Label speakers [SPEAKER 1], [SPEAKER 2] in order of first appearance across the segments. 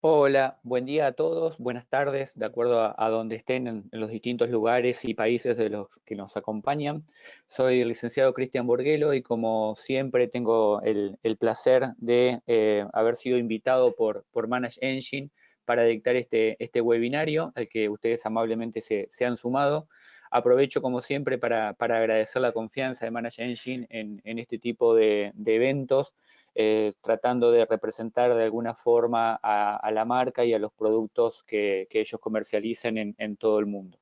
[SPEAKER 1] Hola, buen día a todos, buenas tardes, de acuerdo a donde estén en los distintos lugares y países de los que nos acompañan. Soy el licenciado Cristian Borguelo y como siempre tengo el placer de haber sido invitado por Manage Engine para dictar este webinario al que ustedes amablemente se han sumado. Aprovecho como siempre para agradecer la confianza de Manage Engine en este tipo de eventos tratando de representar de alguna forma a la marca y a los productos que ellos comercializan en todo el mundo.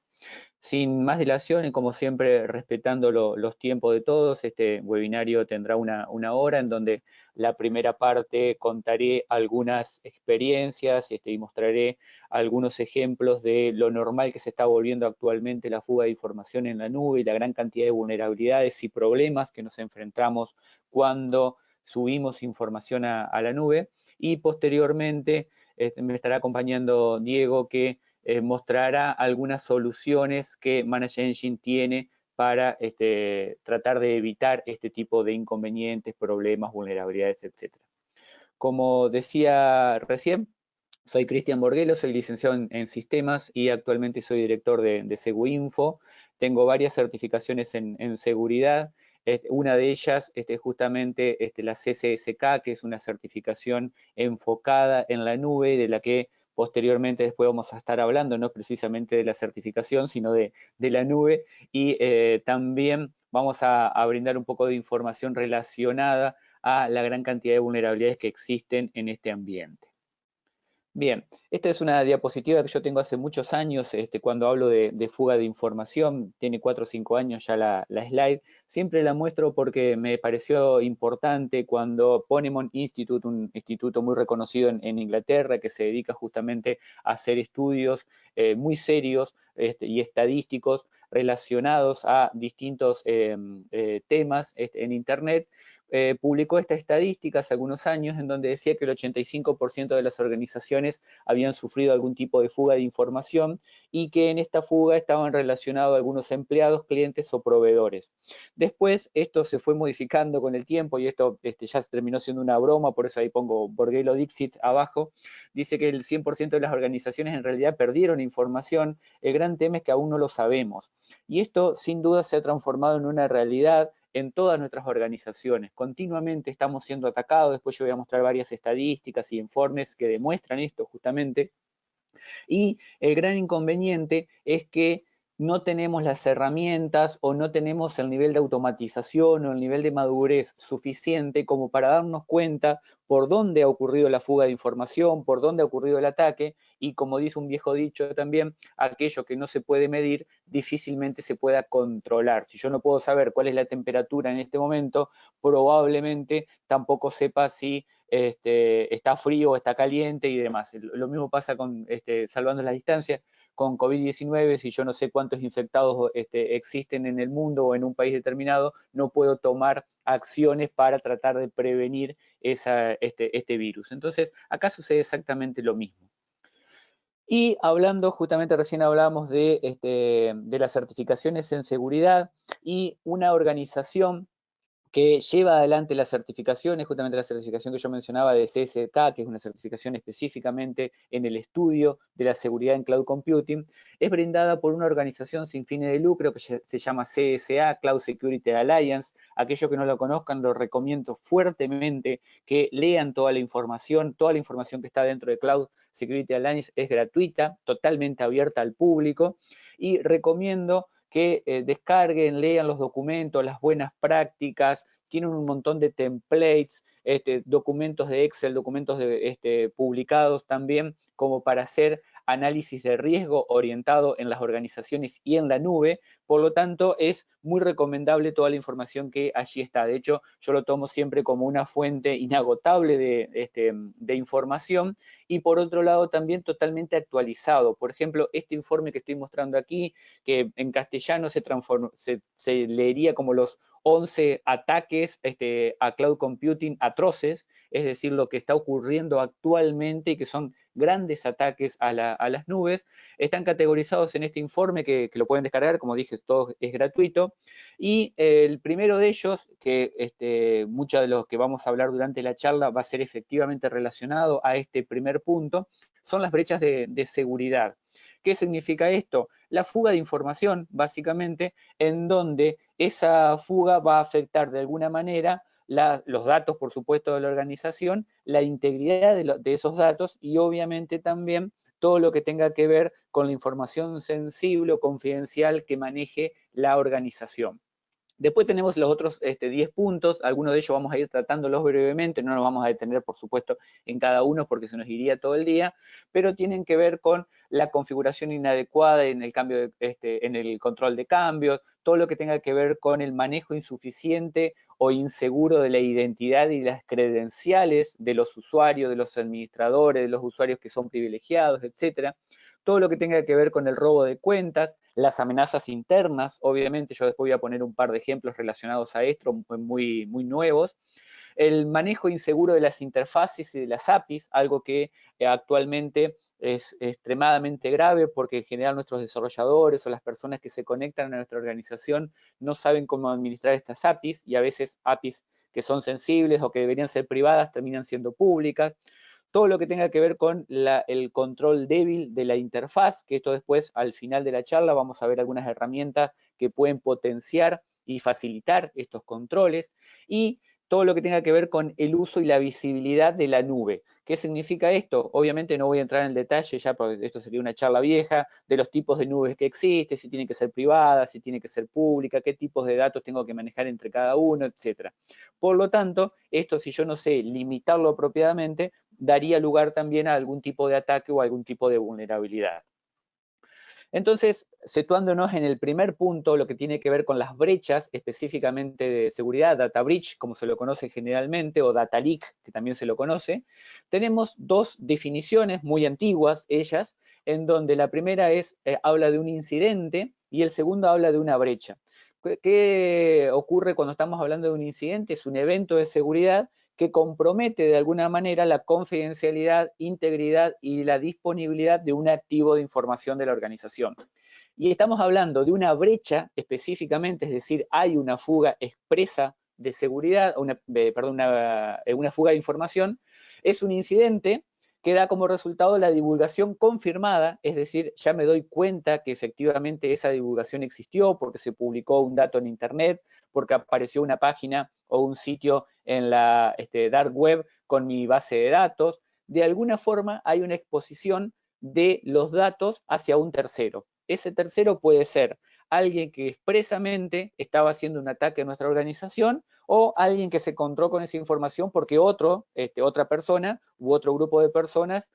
[SPEAKER 1] Sin más dilación y como siempre respetando los tiempos de todos, este webinario tendrá una hora en donde la primera parte contaré algunas experiencias y mostraré algunos ejemplos de lo normal que se está volviendo actualmente la fuga de información en la nube y la gran cantidad de vulnerabilidades y problemas que nos enfrentamos cuando subimos información a la nube. Y posteriormente me estará acompañando Diego, que mostrará algunas soluciones que Manage Engine tiene para tratar de evitar este tipo de inconvenientes, problemas, vulnerabilidades, etc. Como decía recién, soy Cristian Borguelo, soy licenciado en sistemas y actualmente soy director de Seguinfo. Tengo varias certificaciones en seguridad. Una de ellas justamente la CCSK, que es una certificación enfocada en la nube, de la que posteriormente después vamos a estar hablando, no precisamente de la certificación, sino de la nube. Y también vamos a brindar un poco de información relacionada a la gran cantidad de vulnerabilidades que existen en este ambiente. Bien, esta es una diapositiva que yo tengo hace muchos años, cuando hablo de fuga de información, tiene 4 o 5 años ya la slide, siempre la muestro porque me pareció importante cuando Ponemon Institute, un instituto muy reconocido en Inglaterra que se dedica justamente a hacer estudios muy serios y estadísticos relacionados a distintos temas en Internet, publicó estas estadísticas hace algunos años en donde decía que el 85% de las organizaciones habían sufrido algún tipo de fuga de información y que en esta fuga estaban relacionados algunos empleados, clientes o proveedores. Después esto se fue modificando con el tiempo y esto ya se terminó siendo una broma, por eso ahí pongo Borguelo Dixit abajo. Dice que el 100% de las organizaciones en realidad perdieron información. El gran tema es que aún no lo sabemos. Y esto sin duda se ha transformado en una realidad en todas nuestras organizaciones. Continuamente estamos siendo atacados, después yo voy a mostrar varias estadísticas y informes que demuestran esto justamente, y el gran inconveniente es que no tenemos las herramientas o no tenemos el nivel de automatización o el nivel de madurez suficiente como para darnos cuenta por dónde ha ocurrido la fuga de información, por dónde ha ocurrido el ataque, y como dice un viejo dicho también, aquello que no se puede medir difícilmente se pueda controlar. Si yo no puedo saber cuál es la temperatura en este momento, probablemente tampoco sepa si está frío, está caliente y demás. Lo mismo pasa con, salvando las distancias, con COVID-19, si yo no sé cuántos infectados existen en el mundo o en un país determinado, no puedo tomar acciones para tratar de prevenir este virus. Entonces, acá sucede exactamente lo mismo. Y hablando, justamente recién hablábamos de las certificaciones en seguridad, y una organización que lleva adelante las certificaciones, justamente la certificación que yo mencionaba de CSK, que es una certificación específicamente en el estudio de la seguridad en cloud computing, es brindada por una organización sin fines de lucro que se llama CSA, Cloud Security Alliance. Aquellos que no lo conozcan, lo recomiendo fuertemente que lean toda la información que está dentro de Cloud Security Alliance es gratuita, totalmente abierta al público, y recomiendo que descarguen, lean los documentos, las buenas prácticas, tienen un montón de templates, documentos de Excel, documentos publicados también, como para hacer análisis de riesgo orientado en las organizaciones y en la nube. Por lo tanto, es muy recomendable toda la información que allí está. De hecho, yo lo tomo siempre como una fuente inagotable de información, y por otro lado también totalmente actualizado. Por ejemplo, este informe que estoy mostrando aquí, que en castellano se leería como los 11 ataques a cloud computing atroces, es decir, lo que está ocurriendo actualmente y que son grandes ataques a las nubes. Están categorizados en este informe que lo pueden descargar, como dije, todo es gratuito. Y el primero de ellos, que muchos de los que vamos a hablar durante la charla va a ser efectivamente relacionado a este primer punto, son las brechas de seguridad. ¿Qué significa esto? La fuga de información, básicamente, en donde esa fuga va a afectar de alguna manera los datos, por supuesto, de la organización, la integridad de esos datos y obviamente también todo lo que tenga que ver con la información sensible o confidencial que maneje la organización. Después tenemos los otros 10 puntos, algunos de ellos vamos a ir tratándolos brevemente, no nos vamos a detener, por supuesto, en cada uno porque se nos iría todo el día, pero tienen que ver con la configuración inadecuada en el cambio, en el control de cambios, todo lo que tenga que ver con el manejo insuficiente o inseguro de la identidad y las credenciales de los usuarios, de los administradores, de los usuarios que son privilegiados, etcétera. Todo lo que tenga que ver con el robo de cuentas, las amenazas internas, obviamente yo después voy a poner un par de ejemplos relacionados a esto, muy nuevos, el manejo inseguro de las interfaces y de las APIs, algo que actualmente es extremadamente grave porque en general nuestros desarrolladores o las personas que se conectan a nuestra organización no saben cómo administrar estas APIs y a veces APIs que son sensibles o que deberían ser privadas terminan siendo públicas. Todo lo que tenga que ver con el control débil de la interfaz, que esto después al final de la charla vamos a ver algunas herramientas que pueden potenciar y facilitar estos controles, y todo lo que tenga que ver con el uso y la visibilidad de la nube. ¿Qué significa esto? Obviamente no voy a entrar en detalle ya porque esto sería una charla vieja, de los tipos de nubes que existen, si tiene que ser privada, si tiene que ser pública, qué tipos de datos tengo que manejar entre cada uno, etc. Por lo tanto, esto si yo no sé limitarlo apropiadamente, daría lugar también a algún tipo de ataque o algún tipo de vulnerabilidad. Entonces, situándonos en el primer punto, lo que tiene que ver con las brechas, específicamente de seguridad, data breach, como se lo conoce generalmente, o data leak, que también se lo conoce, tenemos dos definiciones muy antiguas, ellas, en donde la primera habla de un incidente y el segundo habla de una brecha. ¿Qué ocurre cuando estamos hablando de un incidente? Es un evento de seguridad que compromete de alguna manera la confidencialidad, integridad y la disponibilidad de un activo de información de la organización. Y estamos hablando de una brecha específicamente, es decir, hay una fuga expresa de seguridad, una fuga de información, es un incidente que da como resultado la divulgación confirmada, es decir, ya me doy cuenta que efectivamente esa divulgación existió porque se publicó un dato en Internet, porque apareció una página o un sitio en la dark web con mi base de datos. De alguna forma hay una exposición de los datos hacia un tercero. Ese tercero puede ser alguien que expresamente estaba haciendo un ataque a nuestra organización o alguien que se encontró con esa información porque otra persona u otro grupo de personas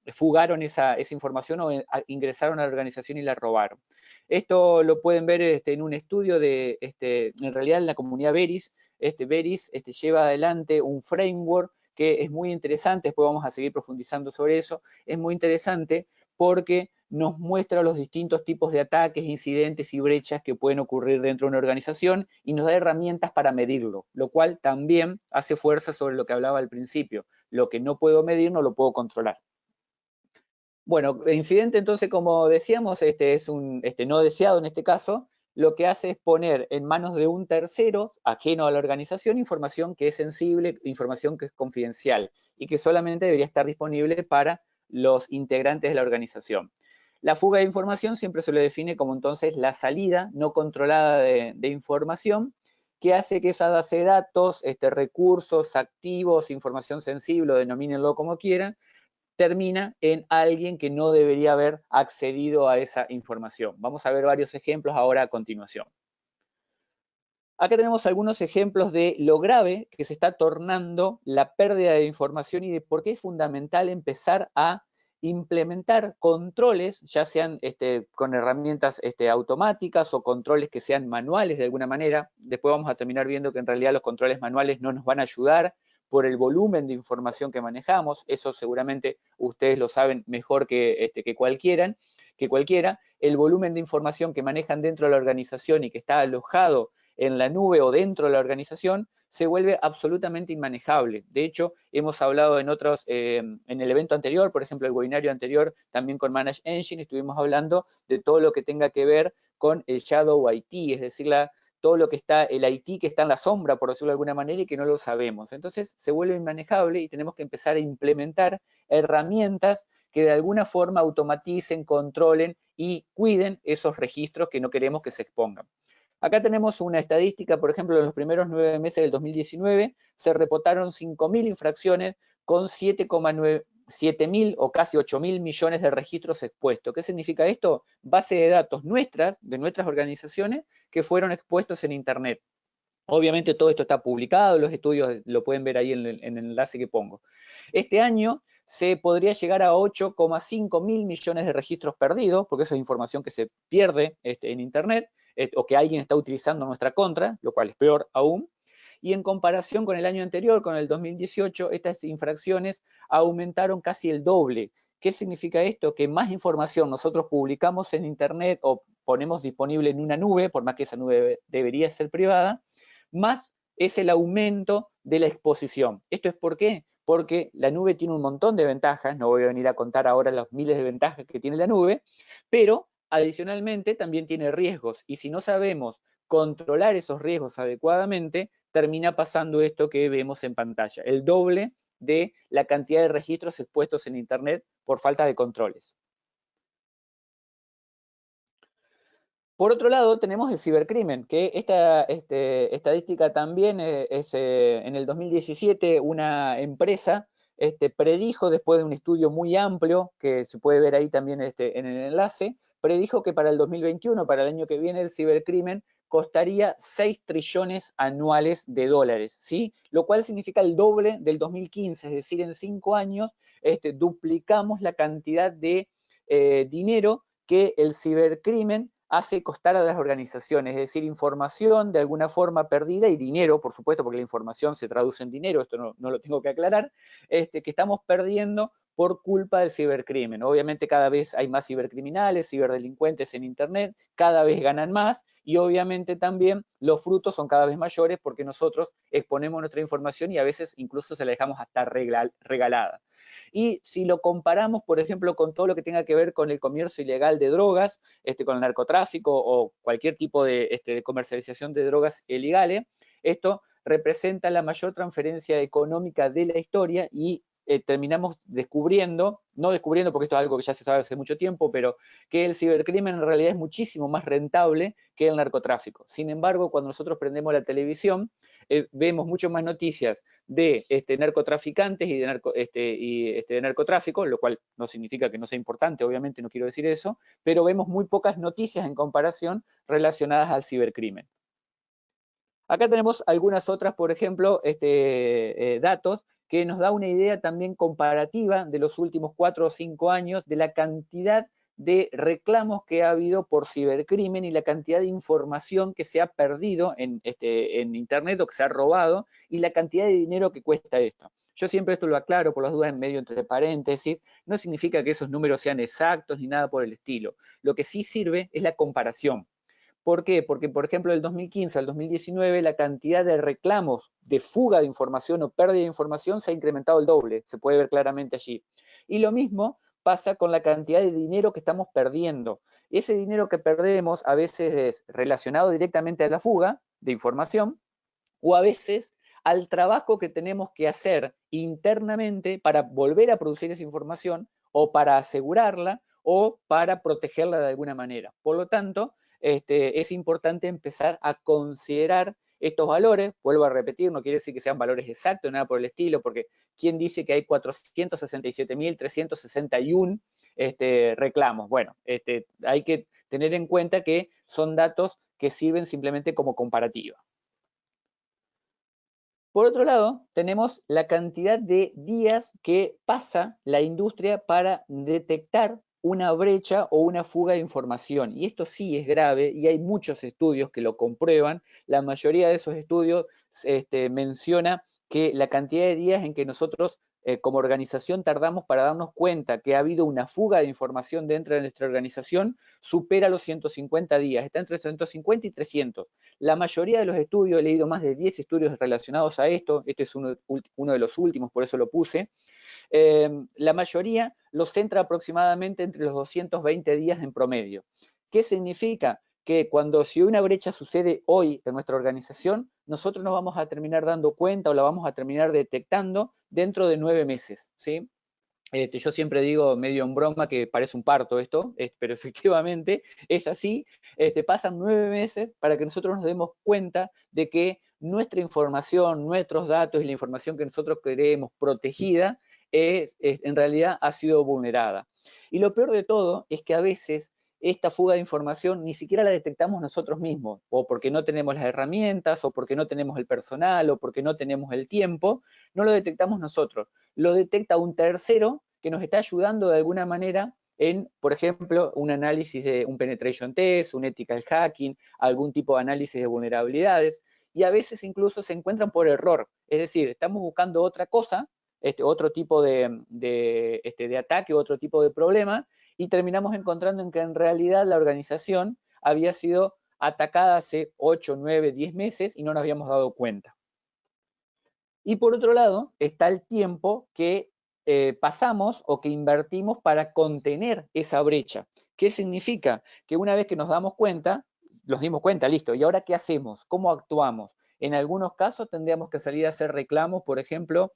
[SPEAKER 1] fugaron esa información o ingresaron a la organización y la robaron. Esto lo pueden ver en un estudio en realidad en la comunidad Veris. Veris lleva adelante un framework que es muy interesante, después vamos a seguir profundizando sobre eso, es muy interesante porque nos muestra los distintos tipos de ataques, incidentes y brechas que pueden ocurrir dentro de una organización y nos da herramientas para medirlo, lo cual también hace fuerza sobre lo que hablaba al principio. Lo que no puedo medir no lo puedo controlar. Bueno, el incidente entonces, como decíamos, es un no deseado en este caso, lo que hace es poner en manos de un tercero, ajeno a la organización, información que es sensible, información que es confidencial y que solamente debería estar disponible para los integrantes de la organización. La fuga de información siempre se le define como entonces la salida no controlada de información que hace que esa base de datos, recursos, activos, información sensible, denomínenlo como quieran, termina en alguien que no debería haber accedido a esa información. Vamos a ver varios ejemplos ahora a continuación. Acá tenemos algunos ejemplos de lo grave que se está tornando la pérdida de información y de por qué es fundamental empezar a implementar controles, ya sean con herramientas automáticas o controles que sean manuales de alguna manera. Después vamos a terminar viendo que en realidad los controles manuales no nos van a ayudar por el volumen de información que manejamos. Eso seguramente ustedes lo saben mejor que cualquiera. El volumen de información que manejan dentro de la organización y que está alojado en la nube o dentro de la organización, se vuelve absolutamente inmanejable. De hecho, hemos hablado en otros, en el evento anterior, por ejemplo, el webinario anterior, también con Manage Engine, estuvimos hablando de todo lo que tenga que ver con el Shadow IT, es decir, todo lo que está, el IT que está en la sombra, por decirlo de alguna manera, y que no lo sabemos. Entonces, se vuelve inmanejable y tenemos que empezar a implementar herramientas que de alguna forma automaticen, controlen y cuiden esos registros que no queremos que se expongan. Acá tenemos una estadística, por ejemplo, en los primeros 9 meses del 2019 se reportaron 5.000 infracciones con 7.000 o casi 8.000 millones de registros expuestos. ¿Qué significa esto? Base de datos nuestras, de nuestras organizaciones, que fueron expuestos en Internet. Obviamente todo esto está publicado, los estudios lo pueden ver ahí en el enlace que pongo. Este año se podría llegar a 8,5 mil millones de registros perdidos, porque eso es información que se pierde en Internet, o que alguien está utilizando en nuestra contra, lo cual es peor aún. Y en comparación con el año anterior, con el 2018, estas infracciones aumentaron casi el doble. ¿Qué significa esto? Que más información nosotros publicamos en Internet o ponemos disponible en una nube, por más que esa nube debería ser privada, más es el aumento de la exposición. ¿Esto es por qué? Porque la nube tiene un montón de ventajas, no voy a venir a contar ahora las miles de ventajas que tiene la nube, pero adicionalmente también tiene riesgos, y si no sabemos controlar esos riesgos adecuadamente, termina pasando esto que vemos en pantalla, el doble de la cantidad de registros expuestos en Internet por falta de controles. Por otro lado, tenemos el cibercrimen, que esta estadística también es en el 2017 una empresa predijo, después de un estudio muy amplio, que se puede ver ahí también en el enlace, predijo que para el 2021, para el año que viene, el cibercrimen costaría 6 trillones anuales de dólares, ¿sí? Lo cual significa el doble del 2015, es decir, en 5 años duplicamos la cantidad de dinero que el cibercrimen hace costar a las organizaciones, es decir, información de alguna forma perdida y dinero, por supuesto, porque la información se traduce en dinero, esto no lo tengo que aclarar, que estamos perdiendo por culpa del cibercrimen. Obviamente cada vez hay más cibercriminales, ciberdelincuentes en Internet, cada vez ganan más y obviamente también los frutos son cada vez mayores porque nosotros exponemos nuestra información y a veces incluso se la dejamos hasta regalada. Y si lo comparamos, por ejemplo, con todo lo que tenga que ver con el comercio ilegal de drogas, con el narcotráfico o cualquier tipo de comercialización de drogas ilegales, esto representa la mayor transferencia económica de la historia y terminamos descubriendo, no descubriendo porque esto es algo que ya se sabe hace mucho tiempo, pero que el cibercrimen en realidad es muchísimo más rentable que el narcotráfico. Sin embargo, cuando nosotros prendemos la televisión, vemos mucho más noticias de narcotraficantes y de narcotráfico, lo cual no significa que no sea importante, obviamente no quiero decir eso, pero vemos muy pocas noticias en comparación relacionadas al cibercrimen. Acá tenemos algunas otras, por ejemplo, datos que nos da una idea también comparativa de los últimos 4 o 5 años de la cantidad de reclamos que ha habido por cibercrimen y la cantidad de información que se ha perdido en Internet o que se ha robado y la cantidad de dinero que cuesta esto. Yo siempre esto lo aclaro por las dudas en medio entre paréntesis, no significa que esos números sean exactos ni nada por el estilo. Lo que sí sirve es la comparación. ¿Por qué? Porque, por ejemplo, del 2015 al 2019 la cantidad de reclamos de fuga de información o pérdida de información se ha incrementado el doble, se puede ver claramente allí. Y lo mismo pasa con la cantidad de dinero que estamos perdiendo. Ese dinero que perdemos a veces es relacionado directamente a la fuga de información o a veces al trabajo que tenemos que hacer internamente para volver a producir esa información o para asegurarla o para protegerla de alguna manera. Por lo tanto, es importante empezar a considerar estos valores, vuelvo a repetir, no quiere decir que sean valores exactos, nada por el estilo, porque ¿quién dice que hay 467.361 reclamos? Bueno, hay que tener en cuenta que son datos que sirven simplemente como comparativa. Por otro lado, tenemos la cantidad de días que pasa la industria para detectar una brecha o una fuga de información. Y esto sí es grave y hay muchos estudios que lo comprueban. La mayoría de esos estudios menciona que la cantidad de días en que nosotros como organización tardamos para darnos cuenta que ha habido una fuga de información dentro de nuestra organización, supera los 150 días, está entre 150 y 300. La mayoría de los estudios, he leído más de 10 estudios relacionados a esto, este es uno de los últimos, por eso lo puse, la mayoría lo centra aproximadamente entre los 220 días en promedio. ¿Qué significa? Que si una brecha sucede hoy en nuestra organización, nosotros nos vamos a terminar dando cuenta o la vamos a terminar detectando dentro de 9 meses, ¿sí? Yo siempre digo medio en broma que parece un parto esto, pero efectivamente es así. Pasan 9 meses para que nosotros nos demos cuenta de que nuestra información, nuestros datos y la información que nosotros queremos protegida, en realidad ha sido vulnerada. Y lo peor de todo es que a veces esta fuga de información ni siquiera la detectamos nosotros mismos, o porque no tenemos las herramientas, o porque no tenemos el personal, o porque no tenemos el tiempo, no lo detectamos nosotros, lo detecta un tercero que nos está ayudando de alguna manera en, por ejemplo, un análisis de un penetration test, un ethical hacking, algún tipo de análisis de vulnerabilidades, y a veces incluso se encuentran por error, es decir, estamos buscando otra cosa, otro tipo de ataque, otro tipo de problema, y terminamos encontrando en que en realidad la organización había sido atacada hace 8, 9, 10 meses y no nos habíamos dado cuenta. Y por otro lado está el tiempo que pasamos o que invertimos para contener esa brecha. ¿Qué significa? Que una vez que nos damos cuenta, nos dimos cuenta, listo, ¿y ahora qué hacemos? ¿Cómo actuamos? En algunos casos tendríamos que salir a hacer reclamos, por ejemplo,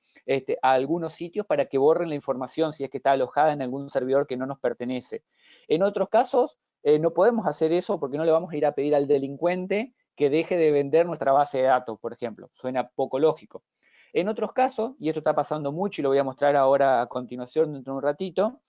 [SPEAKER 1] a algunos sitios para que borren la información si es que está alojada en algún servidor que no nos pertenece. En otros casos, no podemos hacer eso porque no le vamos a ir a pedir al delincuente que deje de vender nuestra base de datos, por ejemplo. Suena poco lógico. En otros casos, y esto está pasando mucho y lo voy a mostrar ahora a continuación dentro de un ratito,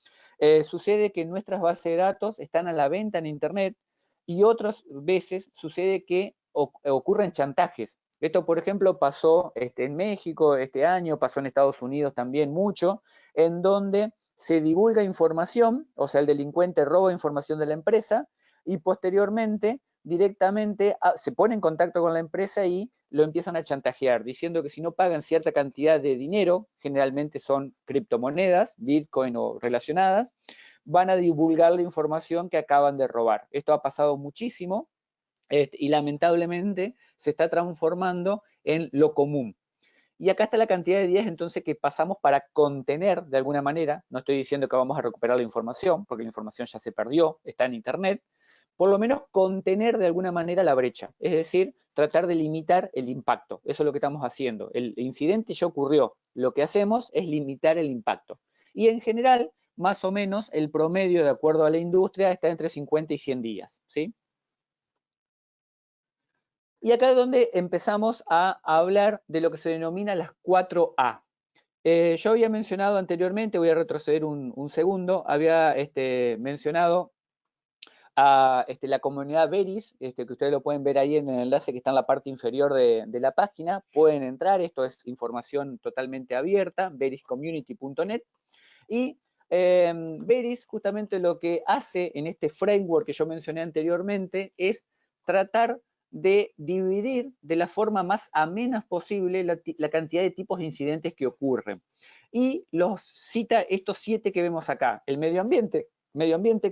[SPEAKER 1] sucede que nuestras bases de datos están a la venta en Internet y otras veces sucede que ocurren chantajes. Esto, por ejemplo, pasó en México este año, pasó en Estados Unidos también mucho, en donde se divulga información, o sea, el delincuente roba información de la empresa y posteriormente directamente se pone en contacto con la empresa y lo empiezan a chantajear, diciendo que si no pagan cierta cantidad de dinero, generalmente son criptomonedas, Bitcoin o relacionadas, van a divulgar la información que acaban de robar. Esto ha pasado muchísimo y lamentablemente se está transformando en lo común. Y acá está la cantidad de días entonces que pasamos para contener de alguna manera, no estoy diciendo que vamos a recuperar la información, porque la información ya se perdió, está en Internet, por lo menos contener de alguna manera la brecha, es decir, tratar de limitar el impacto. Eso es lo que estamos haciendo. El incidente ya ocurrió, lo que hacemos es limitar el impacto. Y en general, más o menos, el promedio, de acuerdo a la industria, está entre 50 y 100 días, ¿sí? Y acá es donde empezamos a hablar de lo que se denomina las 4A. Yo había mencionado anteriormente, voy a retroceder un segundo, había mencionado a la comunidad Veris, que ustedes lo pueden ver ahí en el enlace que está en la parte inferior de la página, pueden entrar, esto es información totalmente abierta, veriscommunity.net, y Veris justamente lo que hace en este framework que yo mencioné anteriormente es tratar de dividir de la forma más amena posible la cantidad de tipos de incidentes que ocurren. Y los cita estos 7 que vemos acá. El medio ambiente,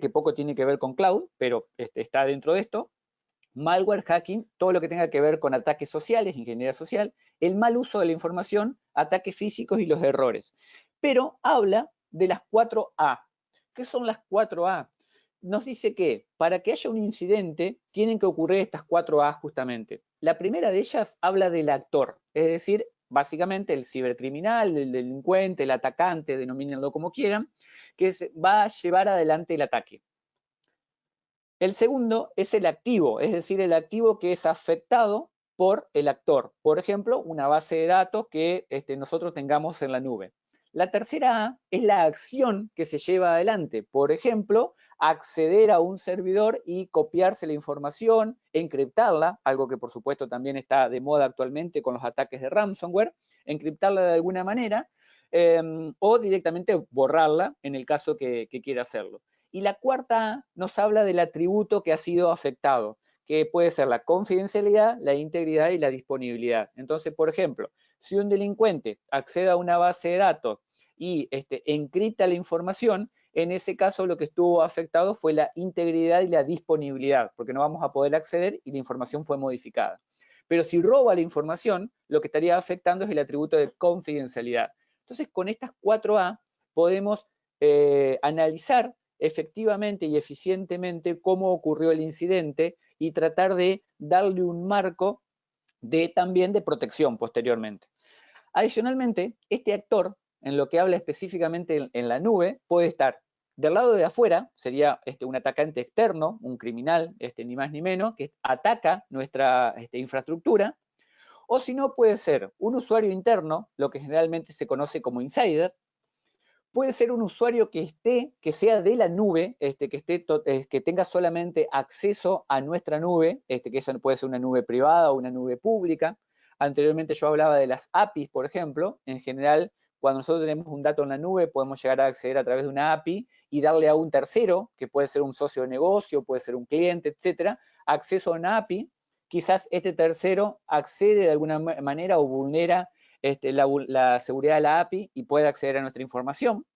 [SPEAKER 1] que poco tiene que ver con cloud, pero está dentro de esto. Malware, hacking, todo lo que tenga que ver con ataques sociales, ingeniería social, el mal uso de la información, ataques físicos y los errores. Pero habla de las 4A. ¿Qué son las 4A? Nos dice que para que haya un incidente tienen que ocurrir estas 4A justamente. La primera de ellas habla del actor, es decir, básicamente el cibercriminal, el delincuente, el atacante, denomínenlo como quieran, que va a llevar adelante el ataque. El segundo es el activo, es decir, el activo que es afectado por el actor. Por ejemplo, una base de datos que nosotros tengamos en la nube. La tercera A es la acción que se lleva adelante. Por ejemplo, acceder a un servidor y copiarse la información, encriptarla, algo que por supuesto también está de moda actualmente con los ataques de ransomware, encriptarla de alguna manera o directamente borrarla en el caso que quiera hacerlo. Y la cuarta A nos habla del atributo que ha sido afectado, que puede ser la confidencialidad, la integridad y la disponibilidad. Entonces, por ejemplo, si un delincuente accede a una base de datos y encripta la información, en ese caso lo que estuvo afectado fue la integridad y la disponibilidad, porque no vamos a poder acceder y la información fue modificada. Pero si roba la información, lo que estaría afectando es el atributo de confidencialidad. Entonces, con estas 4A podemos analizar efectivamente y eficientemente cómo ocurrió el incidente y tratar de darle un marco también de protección posteriormente. Adicionalmente, este actor, en lo que habla específicamente en la nube, puede estar del lado de afuera, sería un atacante externo, un criminal, ni más ni menos, que ataca nuestra infraestructura, o si no, puede ser un usuario interno, lo que generalmente se conoce como insider, puede ser un usuario que sea de la nube, que tenga solamente acceso a nuestra nube, que eso puede ser una nube privada o una nube pública. Anteriormente yo hablaba de las APIs, por ejemplo. En general, cuando nosotros tenemos un dato en la nube, podemos llegar a acceder a través de una API y darle a un tercero, que puede ser un socio de negocio, puede ser un cliente, etcétera, acceso a una API. Quizás este tercero accede de alguna manera o vulnera la seguridad de la API y puede acceder a nuestra información.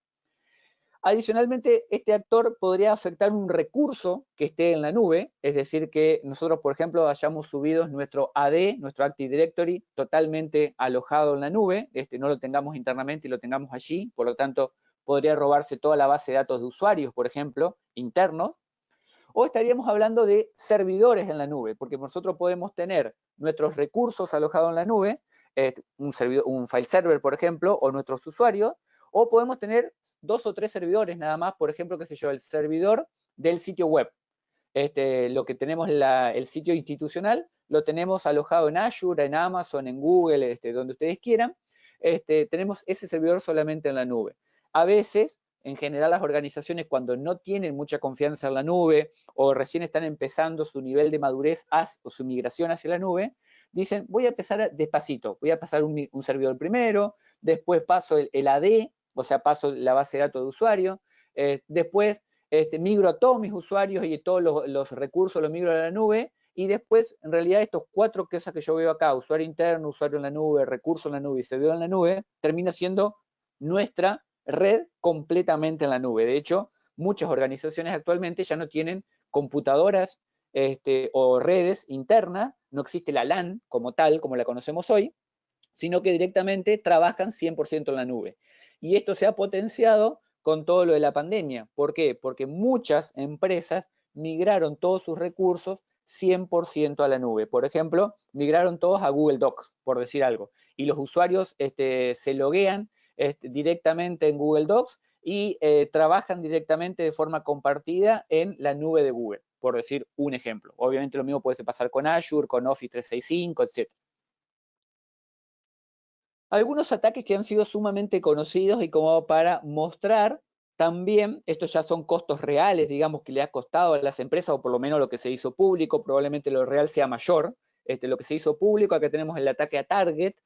[SPEAKER 1] Adicionalmente, este actor podría afectar un recurso que esté en la nube, es decir, que nosotros, por ejemplo, hayamos subido nuestro AD, nuestro Active Directory, totalmente alojado en la nube, no lo tengamos internamente y lo tengamos allí, por lo tanto, podría robarse toda la base de datos de usuarios, por ejemplo, internos, o estaríamos hablando de servidores en la nube, porque nosotros podemos tener nuestros recursos alojados en la nube, un file server, por ejemplo, o nuestros usuarios, o podemos tener 2 o 3 servidores nada más, por ejemplo, qué sé yo, el servidor del sitio web. Lo que tenemos el sitio institucional, lo tenemos alojado en Azure, en Amazon, en Google, donde ustedes quieran. Tenemos ese servidor solamente en la nube. A veces, en general, las organizaciones cuando no tienen mucha confianza en la nube o recién están empezando su nivel de madurez o su migración hacia la nube, dicen, voy a empezar despacito, voy a pasar un servidor primero, después paso el AD, o sea, paso la base de datos de usuario, después migro a todos mis usuarios y todos los recursos los migro a la nube, y después, en realidad, estos 4 cosas que yo veo acá, usuario interno, usuario en la nube, recurso en la nube y servidor en la nube, termina siendo nuestra red completamente en la nube. De hecho, muchas organizaciones actualmente ya no tienen computadoras o redes internas, no existe la LAN como tal, como la conocemos hoy, sino que directamente trabajan 100% en la nube. Y esto se ha potenciado con todo lo de la pandemia. ¿Por qué? Porque muchas empresas migraron todos sus recursos 100% a la nube. Por ejemplo, migraron todos a Google Docs, por decir algo. Y los usuarios se loguean directamente en Google Docs y trabajan directamente de forma compartida en la nube de Google, por decir un ejemplo. Obviamente lo mismo puede pasar con Azure, con Office 365, etc. Algunos ataques que han sido sumamente conocidos y como para mostrar también, estos ya son costos reales, digamos, que le ha costado a las empresas, o por lo menos lo que se hizo público, probablemente lo real sea mayor. Lo que se hizo público, acá tenemos el ataque a Target,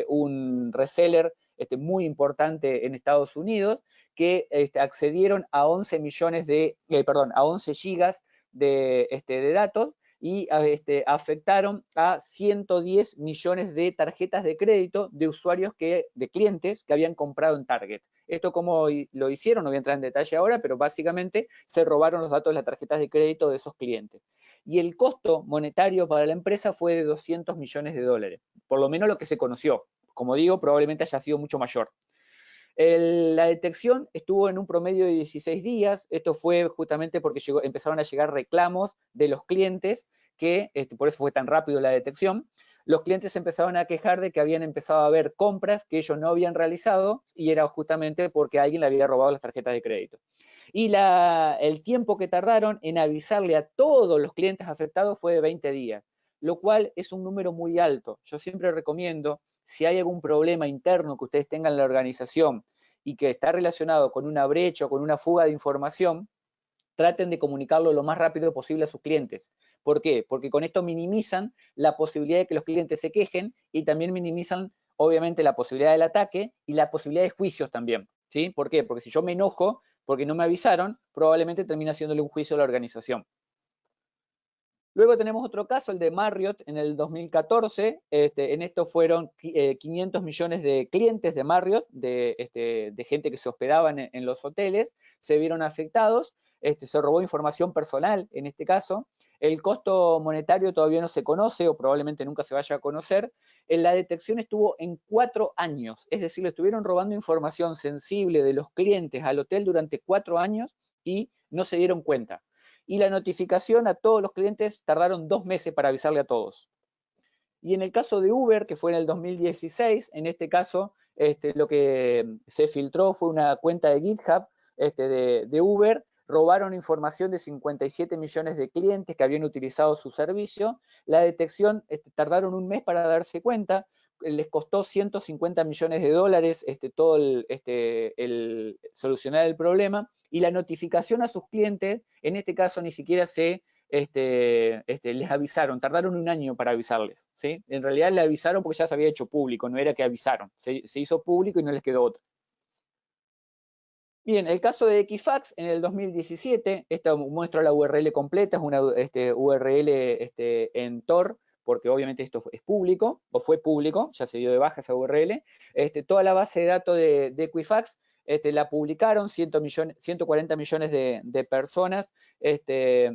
[SPEAKER 1] un reseller muy importante en Estados Unidos, que accedieron a 11 millones a 11 gigas de datos y afectaron a 110 millones de tarjetas de crédito de usuarios de clientes que habían comprado en Target. Esto cómo lo hicieron, no voy a entrar en detalle ahora, pero básicamente se robaron los datos de las tarjetas de crédito de esos clientes. Y el costo monetario para la empresa fue de 200 millones de dólares, por lo menos lo que se conoció. Como digo, probablemente haya sido mucho mayor. La detección estuvo en un promedio de 16 días. Esto fue justamente porque empezaron a llegar reclamos de los clientes, que por eso fue tan rápido la detección. Los clientes empezaron a quejar de que habían empezado a haber compras que ellos no habían realizado y era justamente porque alguien le había robado las tarjetas de crédito. Y el tiempo que tardaron en avisarle a todos los clientes afectados fue de 20 días, lo cual es un número muy alto. Yo siempre recomiendo, si hay algún problema interno que ustedes tengan en la organización y que está relacionado con una brecha o con una fuga de información, traten de comunicarlo lo más rápido posible a sus clientes. ¿Por qué? Porque con esto minimizan la posibilidad de que los clientes se quejen y también minimizan, obviamente, la posibilidad del ataque y la posibilidad de juicios también. ¿Sí? ¿Por qué? Porque si yo me enojo porque no me avisaron, probablemente termina haciéndole un juicio a la organización. Luego tenemos otro caso, el de Marriott en el 2014. En esto fueron 500 millones de clientes de Marriott, de gente que se hospedaba en los hoteles, se vieron afectados. Se robó información personal en este caso. El costo monetario todavía no se conoce o probablemente nunca se vaya a conocer. La detección estuvo en 4 años, es decir, le estuvieron robando información sensible de los clientes al hotel durante 4 años y no se dieron cuenta. Y la notificación a todos los clientes tardaron 2 meses para avisarle a todos. Y en el caso de Uber, que fue en el 2016, en este caso lo que se filtró fue una cuenta de GitHub de Uber. Robaron información de 57 millones de clientes que habían utilizado su servicio. La detección tardaron un mes para darse cuenta. Les costó 150 millones de dólares todo el solucionar el problema. Y la notificación a sus clientes, en este caso ni siquiera les avisaron, tardaron un año para avisarles, ¿sí? En realidad le avisaron porque ya se había hecho público, no era que avisaron, se hizo público y no les quedó otra. Bien, el caso de Equifax en el 2017, esta muestra la URL completa, es una URL en Tor, porque obviamente esto es público, o fue público, ya se dio de baja esa URL. Toda la base de datos de Equifax la publicaron, 140 millones de personas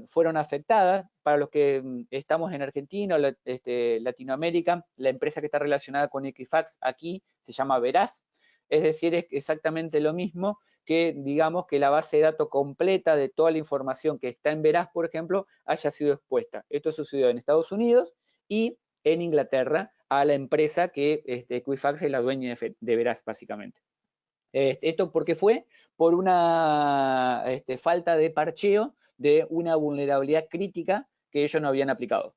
[SPEAKER 1] fueron afectadas. Para los que estamos en Argentina o Latinoamérica, la empresa que está relacionada con Equifax aquí se llama Veraz, es decir, es exactamente lo mismo que digamos que la base de datos completa de toda la información que está en Veraz, por ejemplo, haya sido expuesta. Esto sucedió en Estados Unidos y en Inglaterra a la empresa que Equifax es la dueña de Veraz, básicamente. Esto porque fue por una falta de parcheo de una vulnerabilidad crítica que ellos no habían aplicado.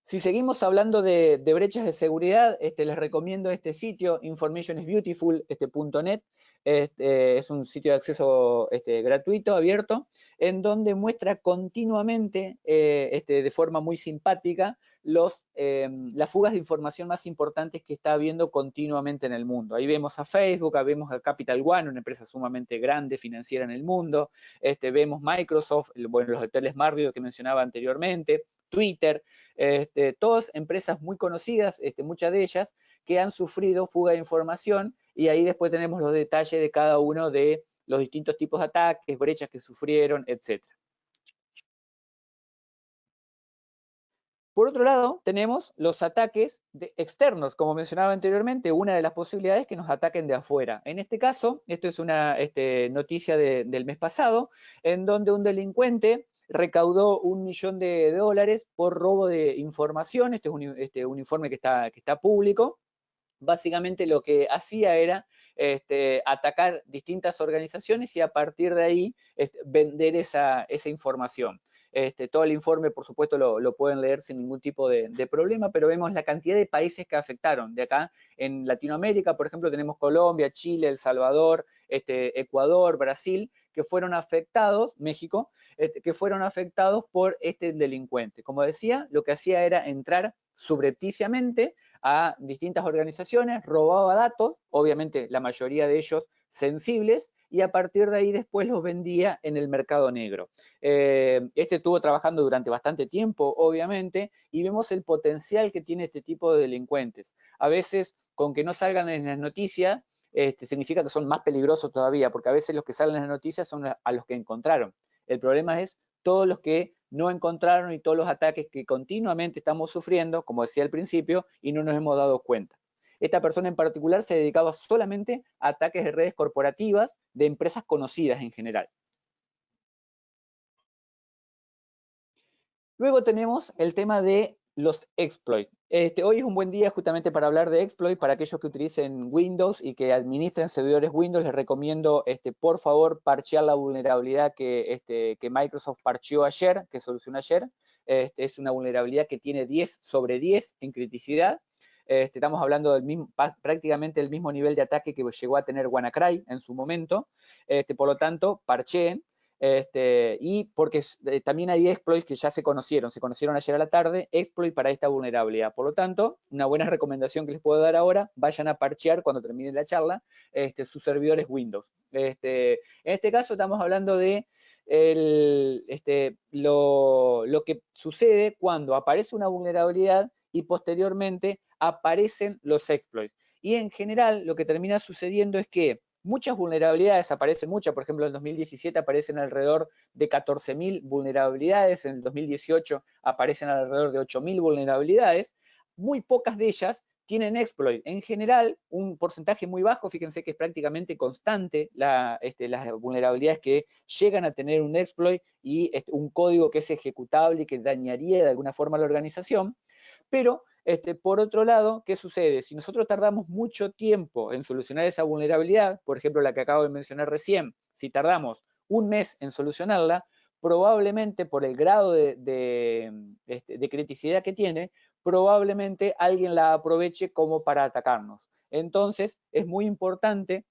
[SPEAKER 1] Si seguimos hablando de brechas de seguridad, les recomiendo este sitio, informationisbeautiful.net. Es un sitio de acceso gratuito, abierto, en donde muestra continuamente, de forma muy simpática, las fugas de información más importantes que está habiendo continuamente en el mundo. Ahí vemos a Facebook, vemos a Capital One, una empresa sumamente grande financiera en el mundo. Vemos Microsoft, bueno, los hoteles Marriott que mencionaba anteriormente, Twitter, todas empresas muy conocidas, muchas de ellas, que han sufrido fuga de información, y ahí después tenemos los detalles de cada uno de los distintos tipos de ataques, brechas que sufrieron, etc. Por otro lado, tenemos los ataques externos, como mencionaba anteriormente, una de las posibilidades es que nos ataquen de afuera. En este caso, esto es una noticia del mes pasado, en donde un delincuente recaudó $1 millón de dólares por robo de información. Este es un informe que está público. Básicamente lo que hacía era atacar distintas organizaciones y a partir de ahí vender esa información. Todo el informe, por supuesto, lo pueden leer sin ningún tipo de problema, pero vemos la cantidad de países que afectaron. De acá, en Latinoamérica, por ejemplo, tenemos Colombia, Chile, El Salvador, Ecuador, Brasil, que fueron afectados, México, que fueron afectados por este delincuente. Como decía, lo que hacía era entrar subrepticiamente a distintas organizaciones, robaba datos, obviamente la mayoría de ellos sensibles, y a partir de ahí después los vendía en el mercado negro. Estuvo trabajando durante bastante tiempo, obviamente, y vemos el potencial que tiene este tipo de delincuentes. A veces, con que no salgan en las noticias, significa que son más peligrosos todavía, porque a veces los que salen en las noticias son a los que encontraron. El problema es todos los que no encontraron y todos los ataques que continuamente estamos sufriendo, como decía al principio, y no nos hemos dado cuenta. Esta persona en particular se dedicaba solamente a ataques de redes corporativas de empresas conocidas en general. Luego tenemos el tema de los exploits. Hoy es un buen día justamente para hablar de exploit. Para aquellos que utilicen Windows y que administren servidores Windows, les recomiendo por favor parchear la vulnerabilidad que Microsoft parcheó ayer, que solucionó ayer. Es una vulnerabilidad que tiene 10 sobre 10 en criticidad. Estamos hablando prácticamente del mismo nivel de ataque que llegó a tener WannaCry en su momento. Por lo tanto, parcheen. Y porque también hay exploits que ya se conocieron ayer a la tarde, exploit para esta vulnerabilidad. Por lo tanto, una buena recomendación que les puedo dar ahora, vayan a parchear cuando termine la charla sus servidores Windows. En este caso estamos hablando de lo que sucede cuando aparece una vulnerabilidad y posteriormente aparecen los exploits. Y en general lo que termina sucediendo es que muchas vulnerabilidades, aparecen muchas, por ejemplo en 2017 aparecen alrededor de 14.000 vulnerabilidades, en el 2018 aparecen alrededor de 8.000 vulnerabilidades, muy pocas de ellas tienen exploit. En general, un porcentaje muy bajo, fíjense que es prácticamente constante las vulnerabilidades que llegan a tener un exploit y un código que es ejecutable y que dañaría de alguna forma a la organización. Pero, por otro lado, ¿qué sucede? Si nosotros tardamos mucho tiempo en solucionar esa vulnerabilidad, por ejemplo, la que acabo de mencionar recién, si tardamos un mes en solucionarla, probablemente por el grado de criticidad que tiene, probablemente alguien la aproveche como para atacarnos. Entonces, es muy importante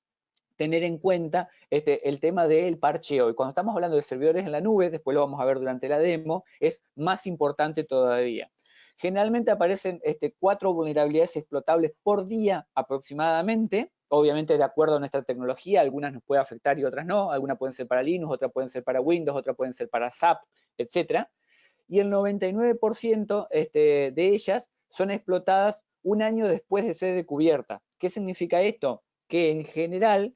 [SPEAKER 1] tener en cuenta el tema del parcheo. Y cuando estamos hablando de servidores en la nube, después lo vamos a ver durante la demo, es más importante todavía. Generalmente aparecen 4 vulnerabilidades explotables por día aproximadamente, obviamente de acuerdo a nuestra tecnología, algunas nos pueden afectar y otras no, algunas pueden ser para Linux, otras pueden ser para Windows, otras pueden ser para SAP, etc. Y el 99% de ellas son explotadas un año después de ser descubierta. ¿Qué significa esto? Que en general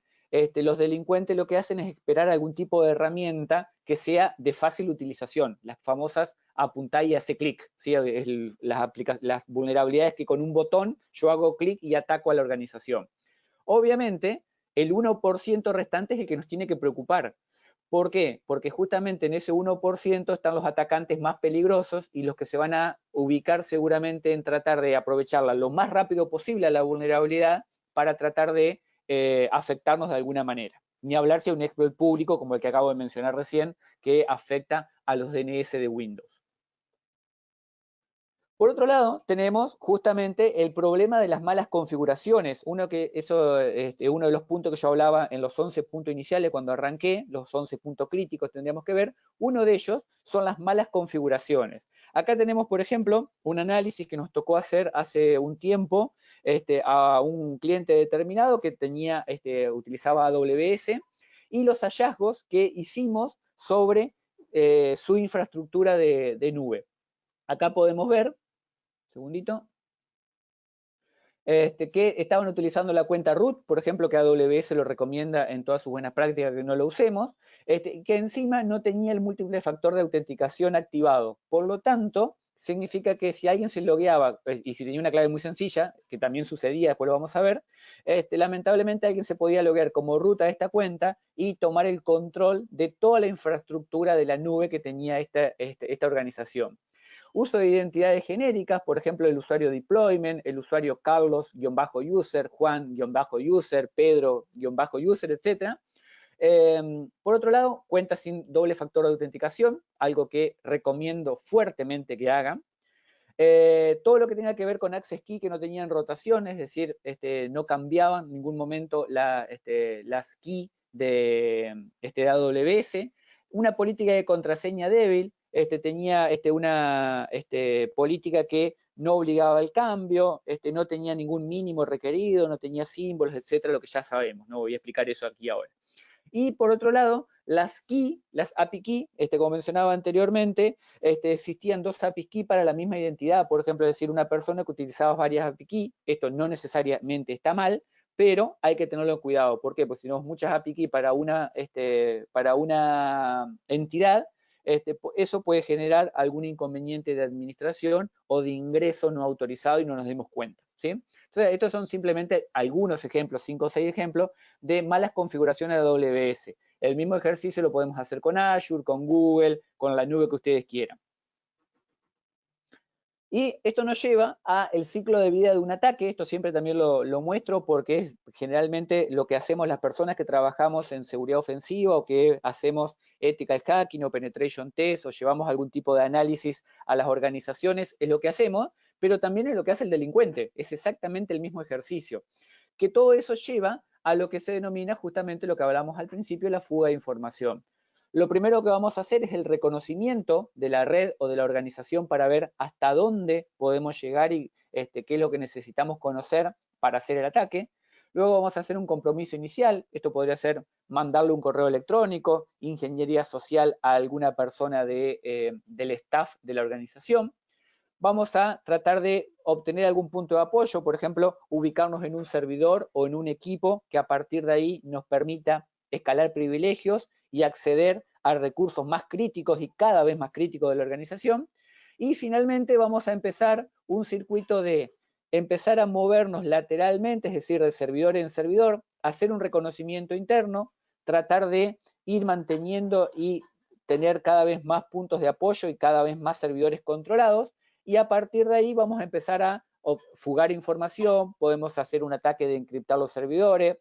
[SPEAKER 1] los delincuentes lo que hacen es esperar algún tipo de herramienta que sea de fácil utilización, las famosas apuntá y hace clic, ¿sí? Las vulnerabilidades que con un botón yo hago clic y ataco a la organización. Obviamente, el 1% restante es el que nos tiene que preocupar. ¿Por qué? Porque justamente en ese 1% están los atacantes más peligrosos y los que se van a ubicar seguramente en tratar de aprovecharla lo más rápido posible a la vulnerabilidad para tratar de afectarnos de alguna manera. Ni hablar si hay un exploit público como el que acabo de mencionar recién que afecta a los DNS de Windows. Por otro lado, tenemos justamente el problema de las malas configuraciones. Uno de los puntos que yo hablaba en los 11 puntos iniciales cuando arranqué, los 11 puntos críticos tendríamos que ver, uno de ellos son las malas configuraciones. Acá tenemos, por ejemplo, un análisis que nos tocó hacer hace un tiempo a un cliente determinado que utilizaba AWS y los hallazgos que hicimos sobre su infraestructura de nube. Acá podemos ver segundito, que estaban utilizando la cuenta root, por ejemplo, que AWS lo recomienda en todas sus buenas prácticas que no lo usemos, que encima no tenía el múltiple factor de autenticación activado. Por lo tanto, significa que si alguien se logueaba, y si tenía una clave muy sencilla, que también sucedía, después lo vamos a ver, lamentablemente alguien se podía loguear como root a esta cuenta y tomar el control de toda la infraestructura de la nube que tenía esta organización. Uso de identidades genéricas, por ejemplo, el usuario deployment, el usuario Carlos-user, Juan-user, Pedro-user, etc. Por otro lado, cuenta sin doble factor de autenticación, algo que recomiendo fuertemente que hagan. Todo lo que tenga que ver con Access Key que no tenían rotación, es decir, no cambiaban en ningún momento las key de AWS. Una política de contraseña débil, tenía una política que no obligaba al cambio, no tenía ningún mínimo requerido, no tenía símbolos, etcétera, lo que ya sabemos, no voy a explicar eso aquí ahora. Y por otro lado, las key, las API key, como mencionaba anteriormente, existían dos API key para la misma identidad. Por ejemplo, decir una persona que utilizaba varias API key, esto no necesariamente está mal, pero hay que tenerlo en cuidado. ¿Por qué? Porque si tenemos muchas API key para una entidad, eso puede generar algún inconveniente de administración o de ingreso no autorizado y no nos dimos cuenta, ¿sí? Entonces, estos son simplemente algunos ejemplos, 5 o 6 ejemplos de malas configuraciones de AWS. El mismo ejercicio lo podemos hacer con Azure, con Google, con la nube que ustedes quieran. Y esto nos lleva al ciclo de vida de un ataque. Esto siempre también lo muestro porque es generalmente lo que hacemos las personas que trabajamos en seguridad ofensiva o que hacemos ethical hacking o penetration test o llevamos algún tipo de análisis a las organizaciones. Es lo que hacemos, pero también es lo que hace el delincuente. Es exactamente el mismo ejercicio. Que todo eso lleva a lo que se denomina justamente lo que hablamos al principio, la fuga de información. Lo primero que vamos a hacer es el reconocimiento de la red o de la organización para ver hasta dónde podemos llegar y qué es lo que necesitamos conocer para hacer el ataque. Luego vamos a hacer un compromiso inicial, esto podría ser mandarle un correo electrónico, ingeniería social a alguna persona del staff de la organización. Vamos a tratar de obtener algún punto de apoyo, por ejemplo, ubicarnos en un servidor o en un equipo que a partir de ahí nos permita escalar privilegios y acceder a recursos más críticos y cada vez más críticos de la organización. Y finalmente vamos a empezar un circuito de empezar a movernos lateralmente, es decir, de servidor en servidor, hacer un reconocimiento interno, tratar de ir manteniendo y tener cada vez más puntos de apoyo y cada vez más servidores controlados, y a partir de ahí vamos a empezar a fugar información, podemos hacer un ataque de encriptar los servidores,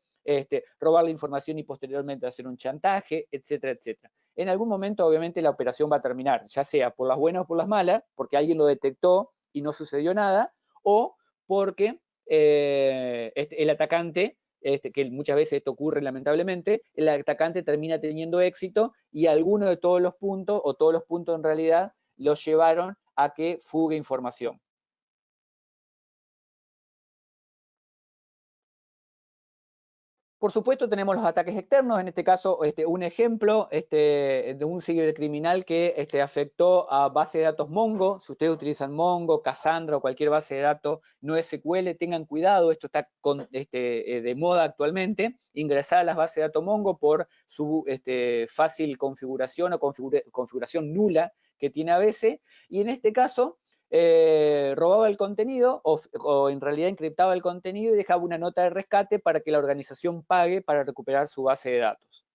[SPEAKER 1] robar la información y posteriormente hacer un chantaje, etcétera, etcétera. En algún momento, obviamente, la operación va a terminar, ya sea por las buenas o por las malas, porque alguien lo detectó y no sucedió nada, o porque el atacante, que muchas veces esto ocurre lamentablemente, el atacante termina teniendo éxito y alguno de todos los puntos, o todos los puntos en realidad, los llevaron a que fugue información. Por supuesto, tenemos los ataques externos, en este caso un ejemplo de un cibercriminal que afectó a base de datos Mongo. Si ustedes utilizan Mongo, Cassandra o cualquier base de datos no SQL, tengan cuidado, esto está de moda actualmente, ingresar a las bases de datos Mongo por su fácil configuración o configuración nula que tiene a veces, y en este caso robaba el contenido o en realidad encriptaba el contenido y dejaba una nota de rescate para que la organización pague para recuperar su base de datos.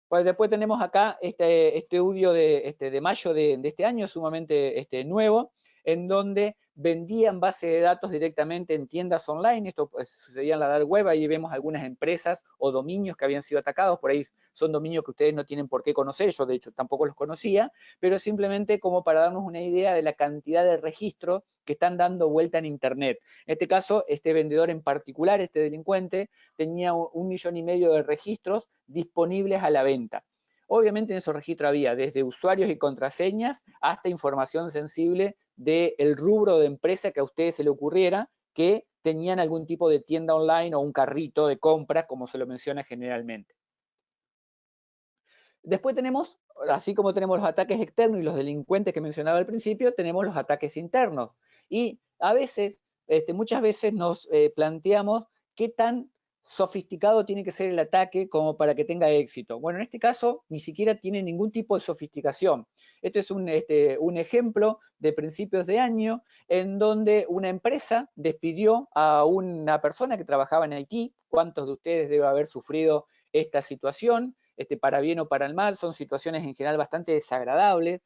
[SPEAKER 1] Pues después tenemos acá este estudio de mayo de este año, sumamente nuevo, en donde vendían base de datos directamente en tiendas online. Esto pues, sucedía en la dark web. Ahí vemos algunas empresas o dominios que habían sido atacados. Por ahí son dominios que ustedes no tienen por qué conocer. Yo, de hecho, tampoco los conocía, pero simplemente como para darnos una idea de la cantidad de registros que están dando vuelta en Internet. En este caso, este vendedor en particular, este delincuente, tenía 1,5 millones de registros disponibles a la venta. Obviamente en esos registros había desde usuarios y contraseñas hasta información sensible del rubro de empresa que a ustedes se le ocurriera que tenían algún tipo de tienda online o un carrito de compras, como se lo menciona generalmente. Después tenemos, así como tenemos los ataques externos y los delincuentes que mencionaba al principio, tenemos los ataques internos. Y a veces, muchas veces nos planteamos qué tan sofisticado tiene que ser el ataque como para que tenga éxito. Bueno, en este caso ni siquiera tiene ningún tipo de sofisticación. Esto es un ejemplo de principios de año en donde una empresa despidió a una persona que trabajaba en Haití. ¿Cuántos de ustedes deben haber sufrido esta situación? Para bien o para el mal, son situaciones en general bastante desagradables,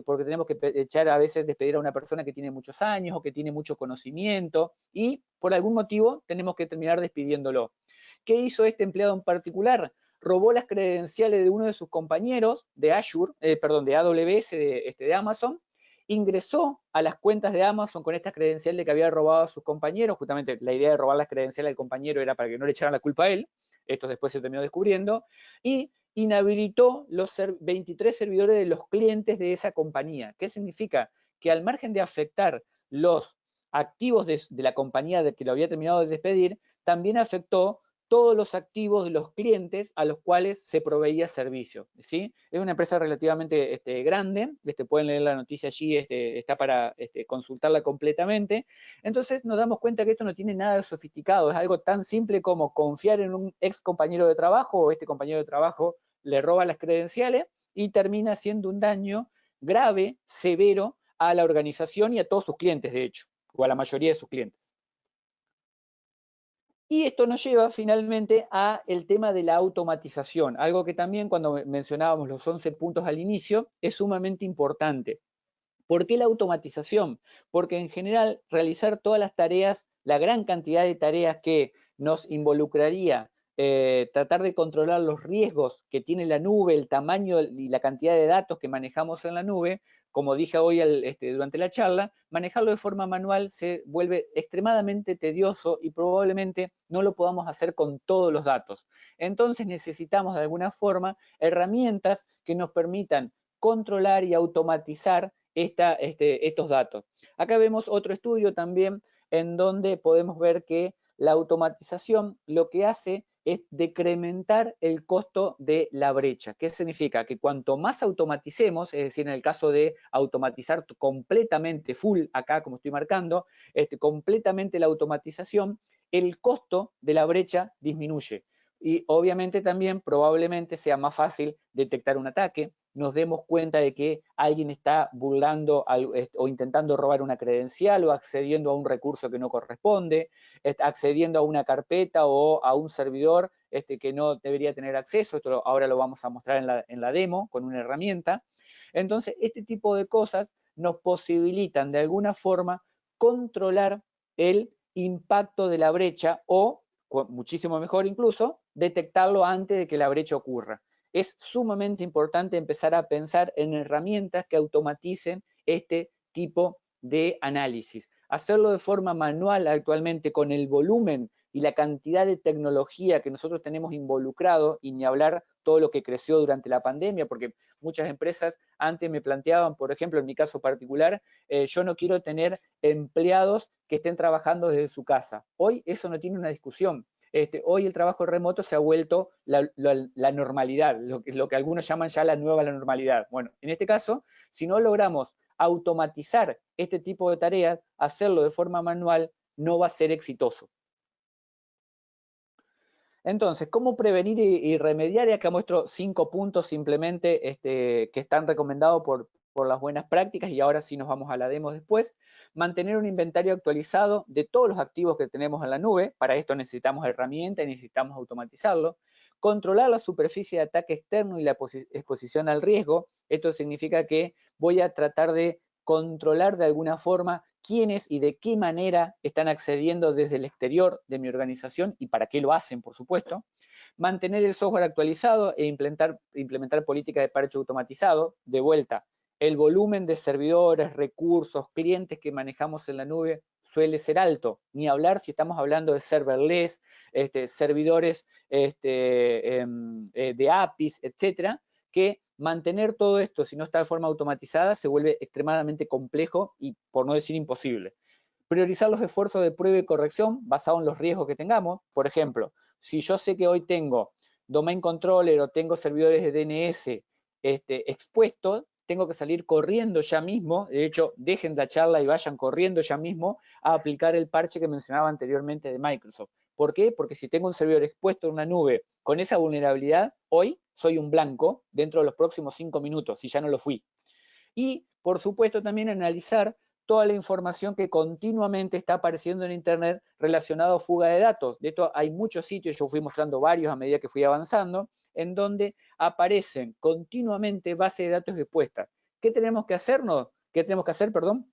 [SPEAKER 1] porque tenemos que echar a veces, despedir a una persona que tiene muchos años o que tiene mucho conocimiento y por algún motivo tenemos que terminar despidiéndolo. ¿Qué hizo este empleado en particular? Robó las credenciales de uno de sus compañeros de Azure, de AWS, de Amazon, ingresó a las cuentas de Amazon con estas credenciales que había robado a sus compañeros. Justamente la idea de robar las credenciales al compañero era para que no le echaran la culpa a él. Esto después se terminó descubriendo, y inhabilitó los 23 servidores de los clientes de esa compañía. ¿Qué significa? Que al margen de afectar los activos de la compañía que lo había terminado de despedir, también afectó todos los activos de los clientes a los cuales se proveía servicio, ¿sí? Es una empresa relativamente grande, pueden leer la noticia allí, está para consultarla completamente. Entonces nos damos cuenta que esto no tiene nada de sofisticado, es algo tan simple como confiar en un ex compañero de trabajo, o este compañero de trabajo le roba las credenciales y termina haciendo un daño grave, severo, a la organización y a todos sus clientes, de hecho, o a la mayoría de sus clientes. Y esto nos lleva finalmente a el tema de la automatización, algo que también cuando mencionábamos los 11 puntos al inicio es sumamente importante. ¿Por qué la automatización? Porque en general realizar todas las tareas, la gran cantidad de tareas que nos involucraría tratar de controlar los riesgos que tiene la nube, el tamaño y la cantidad de datos que manejamos en la nube, como dije hoy durante la charla, manejarlo de forma manual se vuelve extremadamente tedioso y probablemente no lo podamos hacer con todos los datos. Entonces necesitamos de alguna forma herramientas que nos permitan controlar y automatizar estos datos. Acá vemos otro estudio también en donde podemos ver que la automatización lo que hace es decrementar el costo de la brecha. ¿Qué significa? Que cuanto más automaticemos, es decir, en el caso de automatizar completamente full, acá como estoy marcando, completamente la automatización, el costo de la brecha disminuye. Y obviamente también probablemente sea más fácil detectar un ataque, nos demos cuenta de que alguien está burlando o intentando robar una credencial o accediendo a un recurso que no corresponde, accediendo a una carpeta o a un servidor que no debería tener acceso. Esto ahora lo vamos a mostrar en la demo con una herramienta. Entonces, este tipo de cosas nos posibilitan de alguna forma controlar el impacto de la brecha o, muchísimo mejor incluso, detectarlo antes de que la brecha ocurra. Es sumamente importante empezar a pensar en herramientas que automaticen este tipo de análisis. Hacerlo de forma manual actualmente con el volumen y la cantidad de tecnología que nosotros tenemos involucrado, y ni hablar todo lo que creció durante la pandemia, porque muchas empresas antes me planteaban, por ejemplo, en mi caso particular, yo no quiero tener empleados que estén trabajando desde su casa. Hoy eso no tiene una discusión. Hoy el trabajo remoto se ha vuelto la normalidad, lo que algunos llaman ya la nueva normalidad. Bueno, en este caso, si no logramos automatizar este tipo de tareas, hacerlo de forma manual no va a ser exitoso. Entonces, ¿cómo prevenir y remediar? Y acá muestro 5 puntos simplemente que están recomendados por las buenas prácticas, y ahora sí nos vamos a la demo después. Mantener un inventario actualizado de todos los activos que tenemos en la nube. Para esto necesitamos herramientas y necesitamos automatizarlo. Controlar la superficie de ataque externo y la exposición al riesgo. Esto significa que voy a tratar de controlar de alguna forma quiénes y de qué manera están accediendo desde el exterior de mi organización y para qué lo hacen, por supuesto. Mantener el software actualizado e implementar políticas de parche automatizado. De vuelta, el volumen de servidores, recursos, clientes que manejamos en la nube suele ser alto. Ni hablar si estamos hablando de serverless, servidores de APIs, etcétera, que mantener todo esto, si no está de forma automatizada, se vuelve extremadamente complejo y, por no decir, imposible. Priorizar los esfuerzos de prueba y corrección basados en los riesgos que tengamos. Por ejemplo, si yo sé que hoy tengo domain controller o tengo servidores de DNS expuestos, tengo que salir corriendo ya mismo. De hecho, dejen la charla y vayan corriendo ya mismo a aplicar el parche que mencionaba anteriormente de Microsoft. ¿Por qué? Porque si tengo un servidor expuesto en una nube con esa vulnerabilidad, hoy soy un blanco dentro de los próximos 5 minutos, si ya no lo fui. Y, por supuesto, también analizar toda la información que continuamente está apareciendo en Internet relacionado a fuga de datos. De hecho, hay muchos sitios, yo fui mostrando varios a medida que fui avanzando, en donde aparecen continuamente bases de datos expuestas. ¿Qué tenemos que hacernos? ¿Qué tenemos que hacer, perdón?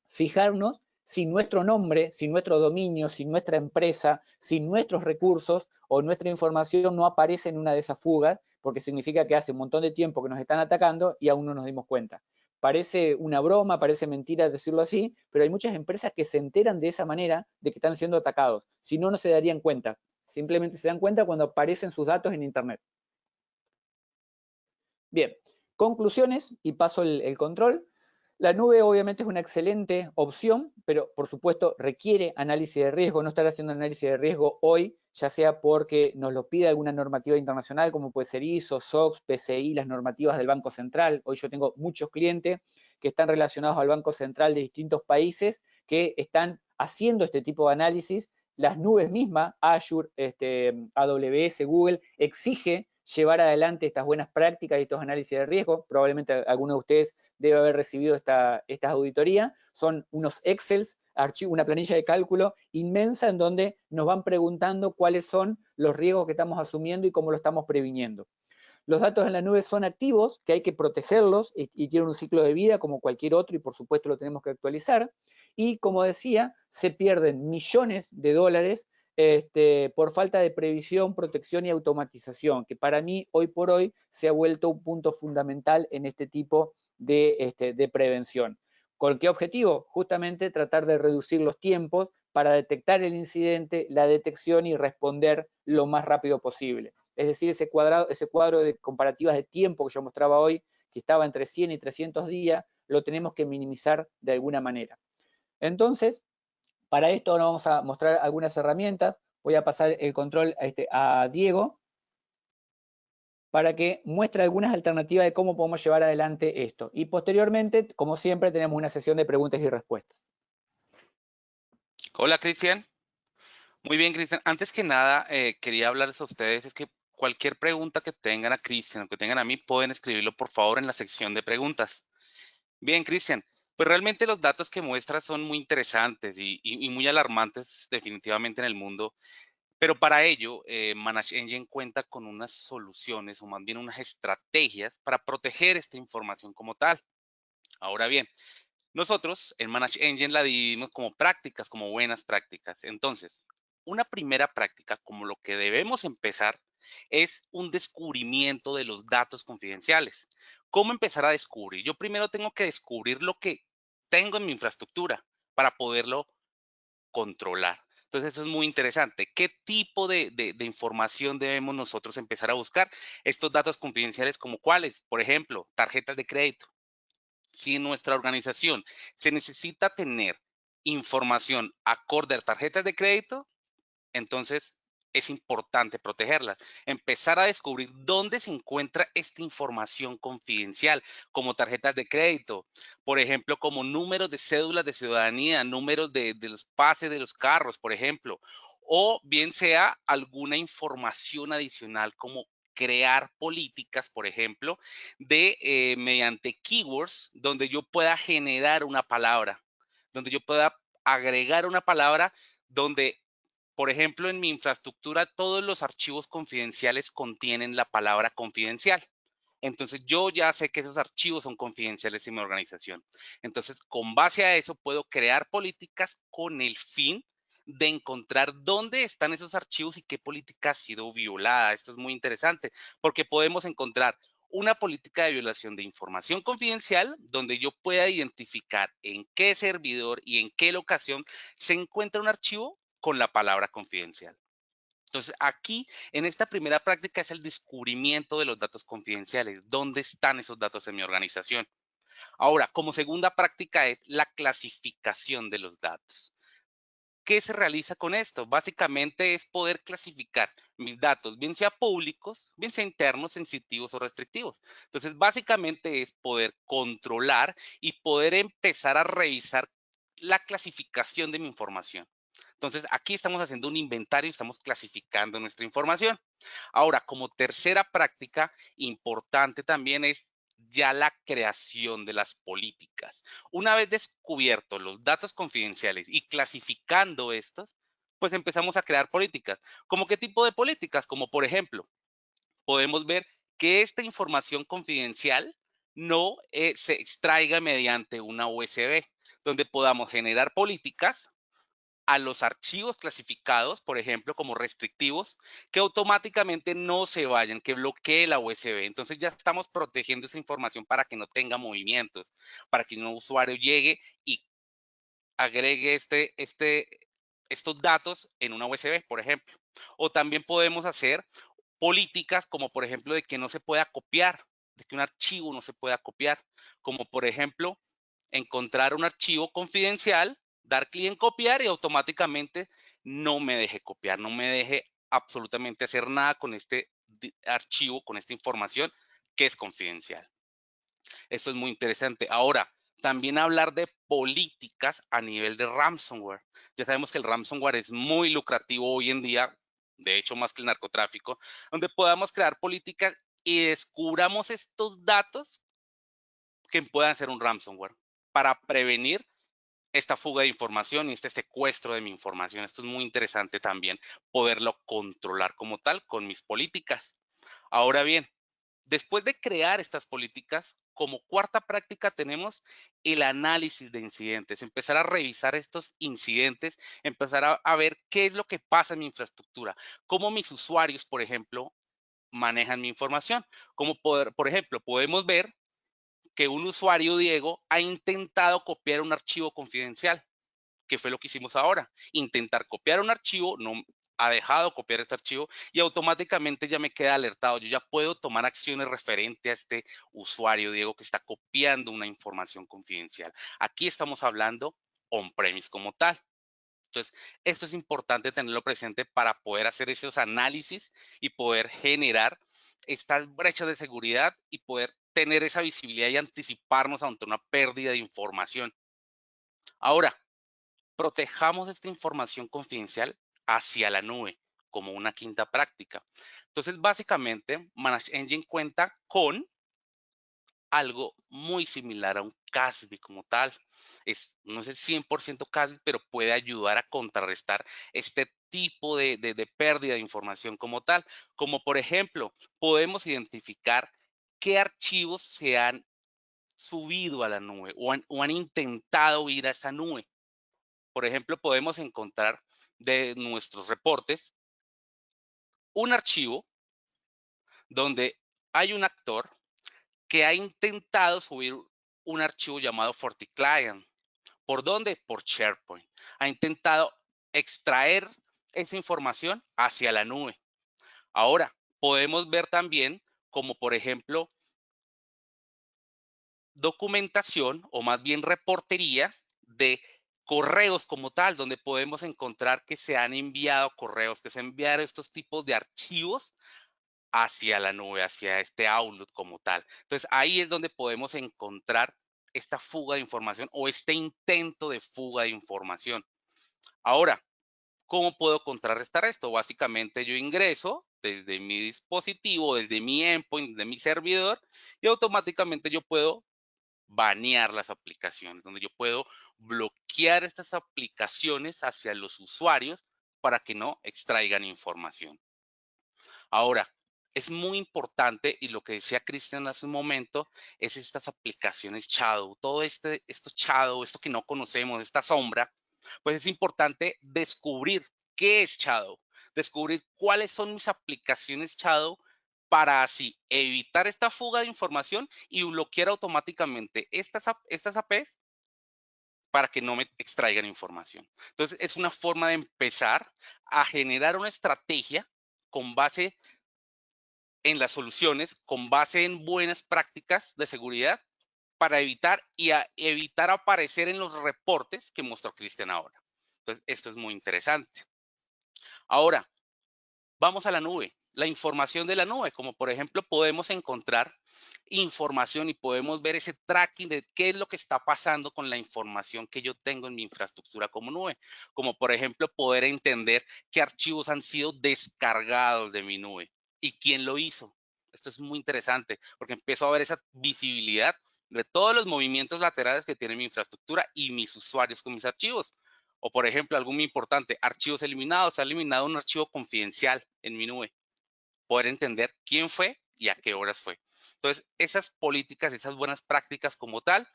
[SPEAKER 1] Fijarnos si nuestro nombre, si nuestro dominio, si nuestra empresa, si nuestros recursos o nuestra información no aparece en una de esas fugas, porque significa que hace un montón de tiempo que nos están atacando y aún no nos dimos cuenta. Parece una broma, parece mentira decirlo así, pero hay muchas empresas que se enteran de esa manera de que están siendo atacados. Si no, no se darían cuenta. Simplemente se dan cuenta cuando aparecen sus datos en Internet. Bien, conclusiones y paso el control. La nube obviamente es una excelente opción, pero por supuesto requiere análisis de riesgo. No estar haciendo análisis de riesgo hoy, ya sea porque nos lo pide alguna normativa internacional, como puede ser ISO, SOX, PCI, las normativas del Banco Central. Hoy yo tengo muchos clientes que están relacionados al Banco Central de distintos países que están haciendo este tipo de análisis. Las nubes mismas, Azure, AWS, Google, exige llevar adelante estas buenas prácticas y estos análisis de riesgo. Probablemente alguno de ustedes debe haber recibido estas auditorías. Son unos Excels, una planilla de cálculo inmensa en donde nos van preguntando cuáles son los riesgos que estamos asumiendo y cómo lo estamos previniendo. Los datos en la nube son activos, que hay que protegerlos y tienen un ciclo de vida como cualquier otro y por supuesto lo tenemos que actualizar. Y como decía, se pierden millones de dólares por falta de previsión, protección y automatización, que para mí hoy por hoy se ha vuelto un punto fundamental en este tipo de prevención. ¿Con qué objetivo? Justamente tratar de reducir los tiempos para detectar el incidente, la detección y responder lo más rápido posible. Es decir, ese cuadro de comparativas de tiempo que yo mostraba hoy, que estaba entre 100 y 300 días, lo tenemos que minimizar de alguna manera. Entonces, Para esto ahora vamos a mostrar algunas herramientas. Voy a pasar el control a Diego para que muestre algunas alternativas de cómo podemos llevar adelante esto. Y posteriormente, como siempre, tenemos una sesión de preguntas y respuestas.
[SPEAKER 2] Hola, Cristian. Muy bien, Cristian. Antes que nada, quería hablarles a ustedes, es que cualquier pregunta que tengan a Cristian o que tengan a mí, pueden escribirlo por favor en la sección de preguntas. Bien, Cristian, pues realmente los datos que muestras son muy interesantes y muy alarmantes definitivamente en el mundo, pero para ello, Manage Engine cuenta con unas soluciones o más bien unas estrategias para proteger esta información como tal. Ahora bien, nosotros en Manage Engine la dividimos como prácticas, como buenas prácticas. Entonces, una primera práctica, como lo que debemos empezar, es un descubrimiento de los datos confidenciales. ¿Cómo empezar a descubrir? Yo primero tengo que descubrir lo que tengo en mi infraestructura para poderlo controlar. Entonces, eso es muy interesante. ¿Qué tipo de información debemos nosotros empezar a buscar? Estos datos confidenciales como cuáles, por ejemplo, tarjetas de crédito. Si en nuestra organización se necesita tener información acorde a tarjetas de crédito, entonces es importante protegerla. Empezar a descubrir dónde se encuentra esta información confidencial, como tarjetas de crédito, por ejemplo, como números de cédulas de ciudadanía, números de los pases de los carros, por ejemplo, o bien sea alguna información adicional como crear políticas, por ejemplo, de mediante keywords donde yo pueda generar una palabra, donde yo pueda agregar una palabra donde por ejemplo, en mi infraestructura, todos los archivos confidenciales contienen la palabra confidencial. Entonces, yo ya sé que esos archivos son confidenciales en mi organización. Entonces, con base a eso, puedo crear políticas con el fin de encontrar dónde están esos archivos y qué política ha sido violada. Esto es muy interesante porque podemos encontrar una política de violación de información confidencial donde yo pueda identificar en qué servidor y en qué locación se encuentra un archivo con la palabra confidencial. Entonces, aquí, en esta primera práctica, es el descubrimiento de los datos confidenciales. ¿Dónde están esos datos en mi organización? Ahora, como segunda práctica es la clasificación de los datos. ¿Qué se realiza con esto? Básicamente es poder clasificar mis datos, bien sea públicos, bien sea internos, sensitivos o restrictivos. Entonces, básicamente es poder controlar y poder empezar a revisar la clasificación de mi información. Entonces, aquí estamos haciendo un inventario y estamos clasificando nuestra información. Ahora, como tercera práctica importante también es ya la creación de las políticas. Una vez descubiertos los datos confidenciales y clasificando estos, pues empezamos a crear políticas. ¿Cómo qué tipo de políticas? Como por ejemplo, podemos ver que esta información confidencial no se extraiga mediante una USB, donde podamos generar políticas a los archivos clasificados, por ejemplo, como restrictivos, que automáticamente no se vayan, que bloquee la USB. Entonces ya estamos protegiendo esa información para que no tenga movimientos, para que un usuario llegue y agregue estos datos en una USB, por ejemplo. O también podemos hacer políticas como por ejemplo de que no se pueda copiar, de que un archivo no se pueda copiar, como por ejemplo encontrar un archivo confidencial, dar clic en copiar y automáticamente no me deje copiar, no me deje absolutamente hacer nada con este archivo, con esta información que es confidencial. Eso es muy interesante. Ahora, también hablar de políticas a nivel de ransomware. Ya sabemos que el ransomware es muy lucrativo hoy en día, de hecho más que el narcotráfico, donde podamos crear políticas y descubramos estos datos que puedan ser un ransomware para prevenir esta fuga de información y este secuestro de mi información. Esto es muy interesante también, poderlo controlar como tal con mis políticas. Ahora bien, después de crear estas políticas, como cuarta práctica tenemos el análisis de incidentes, empezar a revisar estos incidentes, empezar a ver qué es lo que pasa en mi infraestructura, cómo mis usuarios, por ejemplo, manejan mi información. Como por ejemplo, podemos ver que un usuario, Diego, ha intentado copiar un archivo confidencial, que fue lo que hicimos ahora. Intentar copiar un archivo, no ha dejado copiar este archivo y automáticamente ya me queda alertado. Yo ya puedo tomar acciones referente a este usuario, Diego, que está copiando una información confidencial. Aquí estamos hablando on-premise como tal. Entonces, esto es importante tenerlo presente para poder hacer esos análisis y poder generar estas brechas de seguridad y poder tener esa visibilidad y anticiparnos ante una pérdida de información. Ahora, protejamos esta información confidencial hacia la nube como una quinta práctica. Entonces, básicamente, Manage Engine cuenta con algo muy similar a un CASB como tal. No es el 100% CASB, pero puede ayudar a contrarrestar este tipo de pérdida de información como tal. Como por ejemplo, podemos identificar qué archivos se han subido a la nube o han intentado ir a esa nube. Por ejemplo, podemos encontrar de nuestros reportes un archivo donde hay un actor que ha intentado subir un archivo llamado FortiClient. ¿Por dónde? Por SharePoint. Ha intentado extraer esa información hacia la nube. Ahora, podemos ver también como, por ejemplo, documentación o más bien reportería de correos como tal, donde podemos encontrar que se han enviado correos, que se enviaron estos tipos de archivos hacia la nube, hacia este Outlook como tal. Entonces, ahí es donde podemos encontrar esta fuga de información o este intento de fuga de información. Ahora, ¿cómo puedo contrarrestar esto? Básicamente yo ingreso desde mi dispositivo, desde mi endpoint, desde mi servidor, y automáticamente yo puedo banear las aplicaciones, donde yo puedo bloquear estas aplicaciones hacia los usuarios para que no extraigan información. Ahora, es muy importante, y lo que decía Cristian hace un momento, es estas aplicaciones shadow, todo esto shadow, esto que no conocemos, esta sombra, pues es importante descubrir qué es shadow, descubrir cuáles son mis aplicaciones shadow para así evitar esta fuga de información y bloquear automáticamente estas APs para que no me extraigan información. Entonces, es una forma de empezar a generar una estrategia con base en las soluciones con base en buenas prácticas de seguridad para evitar aparecer en los reportes que mostró Cristian ahora. Entonces, esto es muy interesante. Ahora, vamos a la nube. La información de la nube, como por ejemplo podemos encontrar información y podemos ver ese tracking de qué es lo que está pasando con la información que yo tengo en mi infraestructura como nube. Como por ejemplo poder entender qué archivos han sido descargados de mi nube y quién lo hizo. Esto es muy interesante porque empiezo a ver esa visibilidad de todos los movimientos laterales que tiene mi infraestructura y mis usuarios con mis archivos. O, por ejemplo, algo muy importante, archivos eliminados. Se ha eliminado un archivo confidencial en mi nube. Poder entender quién fue y a qué horas fue. Entonces, esas políticas, esas buenas prácticas como tal,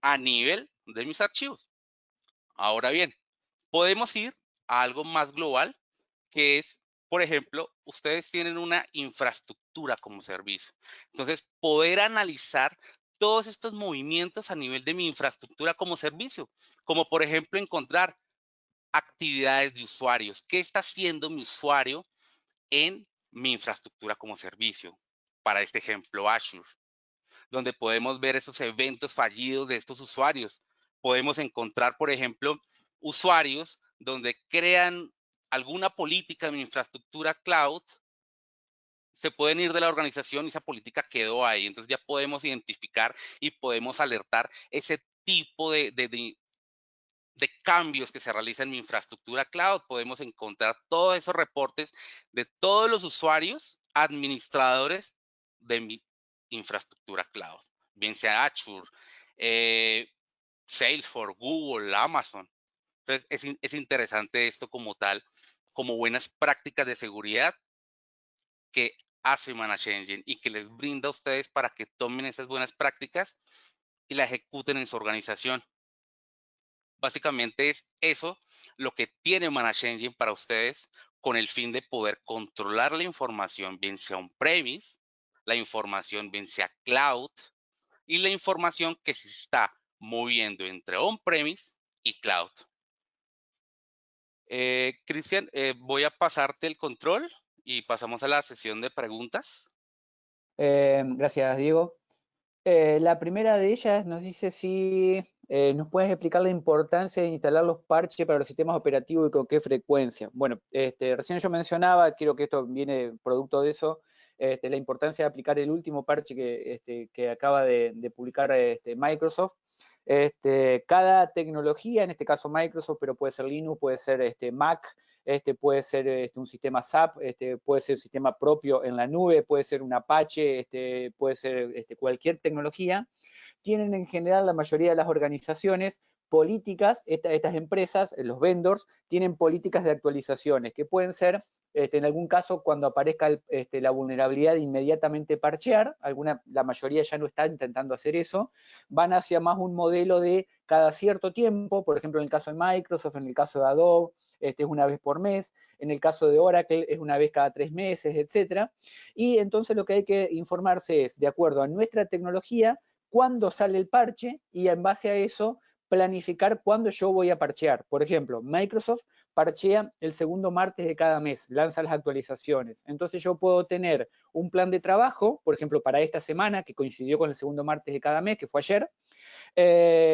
[SPEAKER 2] a nivel de mis archivos. Ahora bien, podemos ir a algo más global, que es, por ejemplo, ustedes tienen una infraestructura como servicio. Entonces, poder analizar todos estos movimientos a nivel de mi infraestructura como servicio, como por ejemplo encontrar actividades de usuarios. ¿Qué está haciendo mi usuario en mi infraestructura como servicio? Para este ejemplo, Azure, donde podemos ver esos eventos fallidos de estos usuarios. Podemos encontrar, por ejemplo, usuarios donde crean alguna política en mi infraestructura cloud, se pueden ir de la organización y esa política quedó ahí. Entonces ya podemos identificar y podemos alertar ese tipo de cambios que se realizan en mi infraestructura cloud. Podemos encontrar todos esos reportes de todos los usuarios administradores de mi infraestructura cloud, bien sea Azure, eh, Salesforce, Google, Amazon. Entonces, es interesante esto como tal, como buenas prácticas de seguridad que hace Manage Engine y que les brinda a ustedes para que tomen esas buenas prácticas y la ejecuten en su organización. Básicamente es eso lo que tiene Manage Engine para ustedes con el fin de poder controlar la información, bien sea on-premise, la información bien sea cloud y la información que se está moviendo entre on-premise y cloud. Cristian, voy a pasarte el control y pasamos a la sesión de preguntas.
[SPEAKER 1] Gracias, Diego. La primera de ellas nos dice si nos puedes explicar la importancia de instalar los parches para los sistemas operativos y con qué frecuencia. Bueno, recién yo mencionaba, creo que esto viene producto de eso, la importancia de aplicar el último parche que acaba de publicar Microsoft. Cada tecnología, en este caso Microsoft, pero puede ser Linux, puede ser Mac, puede ser un sistema SAP, puede ser un sistema propio en la nube, puede ser un Apache, puede ser cualquier tecnología, tienen en general la mayoría de las organizaciones políticas, estas empresas, los vendors, tienen políticas de actualizaciones que pueden ser, en algún caso, cuando aparezca la vulnerabilidad, inmediatamente parchear, la mayoría ya no está intentando hacer eso, van hacia más un modelo de cada cierto tiempo, por ejemplo, en el caso de Microsoft, en el caso de Adobe, es una vez por mes, en el caso de Oracle es una vez cada 3 meses, etcétera. Y entonces lo que hay que informarse es, de acuerdo a nuestra tecnología, cuándo sale el parche y en base a eso planificar cuándo yo voy a parchear. Por ejemplo, Microsoft parchea el segundo martes de cada mes, lanza las actualizaciones. Entonces yo puedo tener un plan de trabajo, por ejemplo, para esta semana, que coincidió con el segundo martes de cada mes, que fue ayer,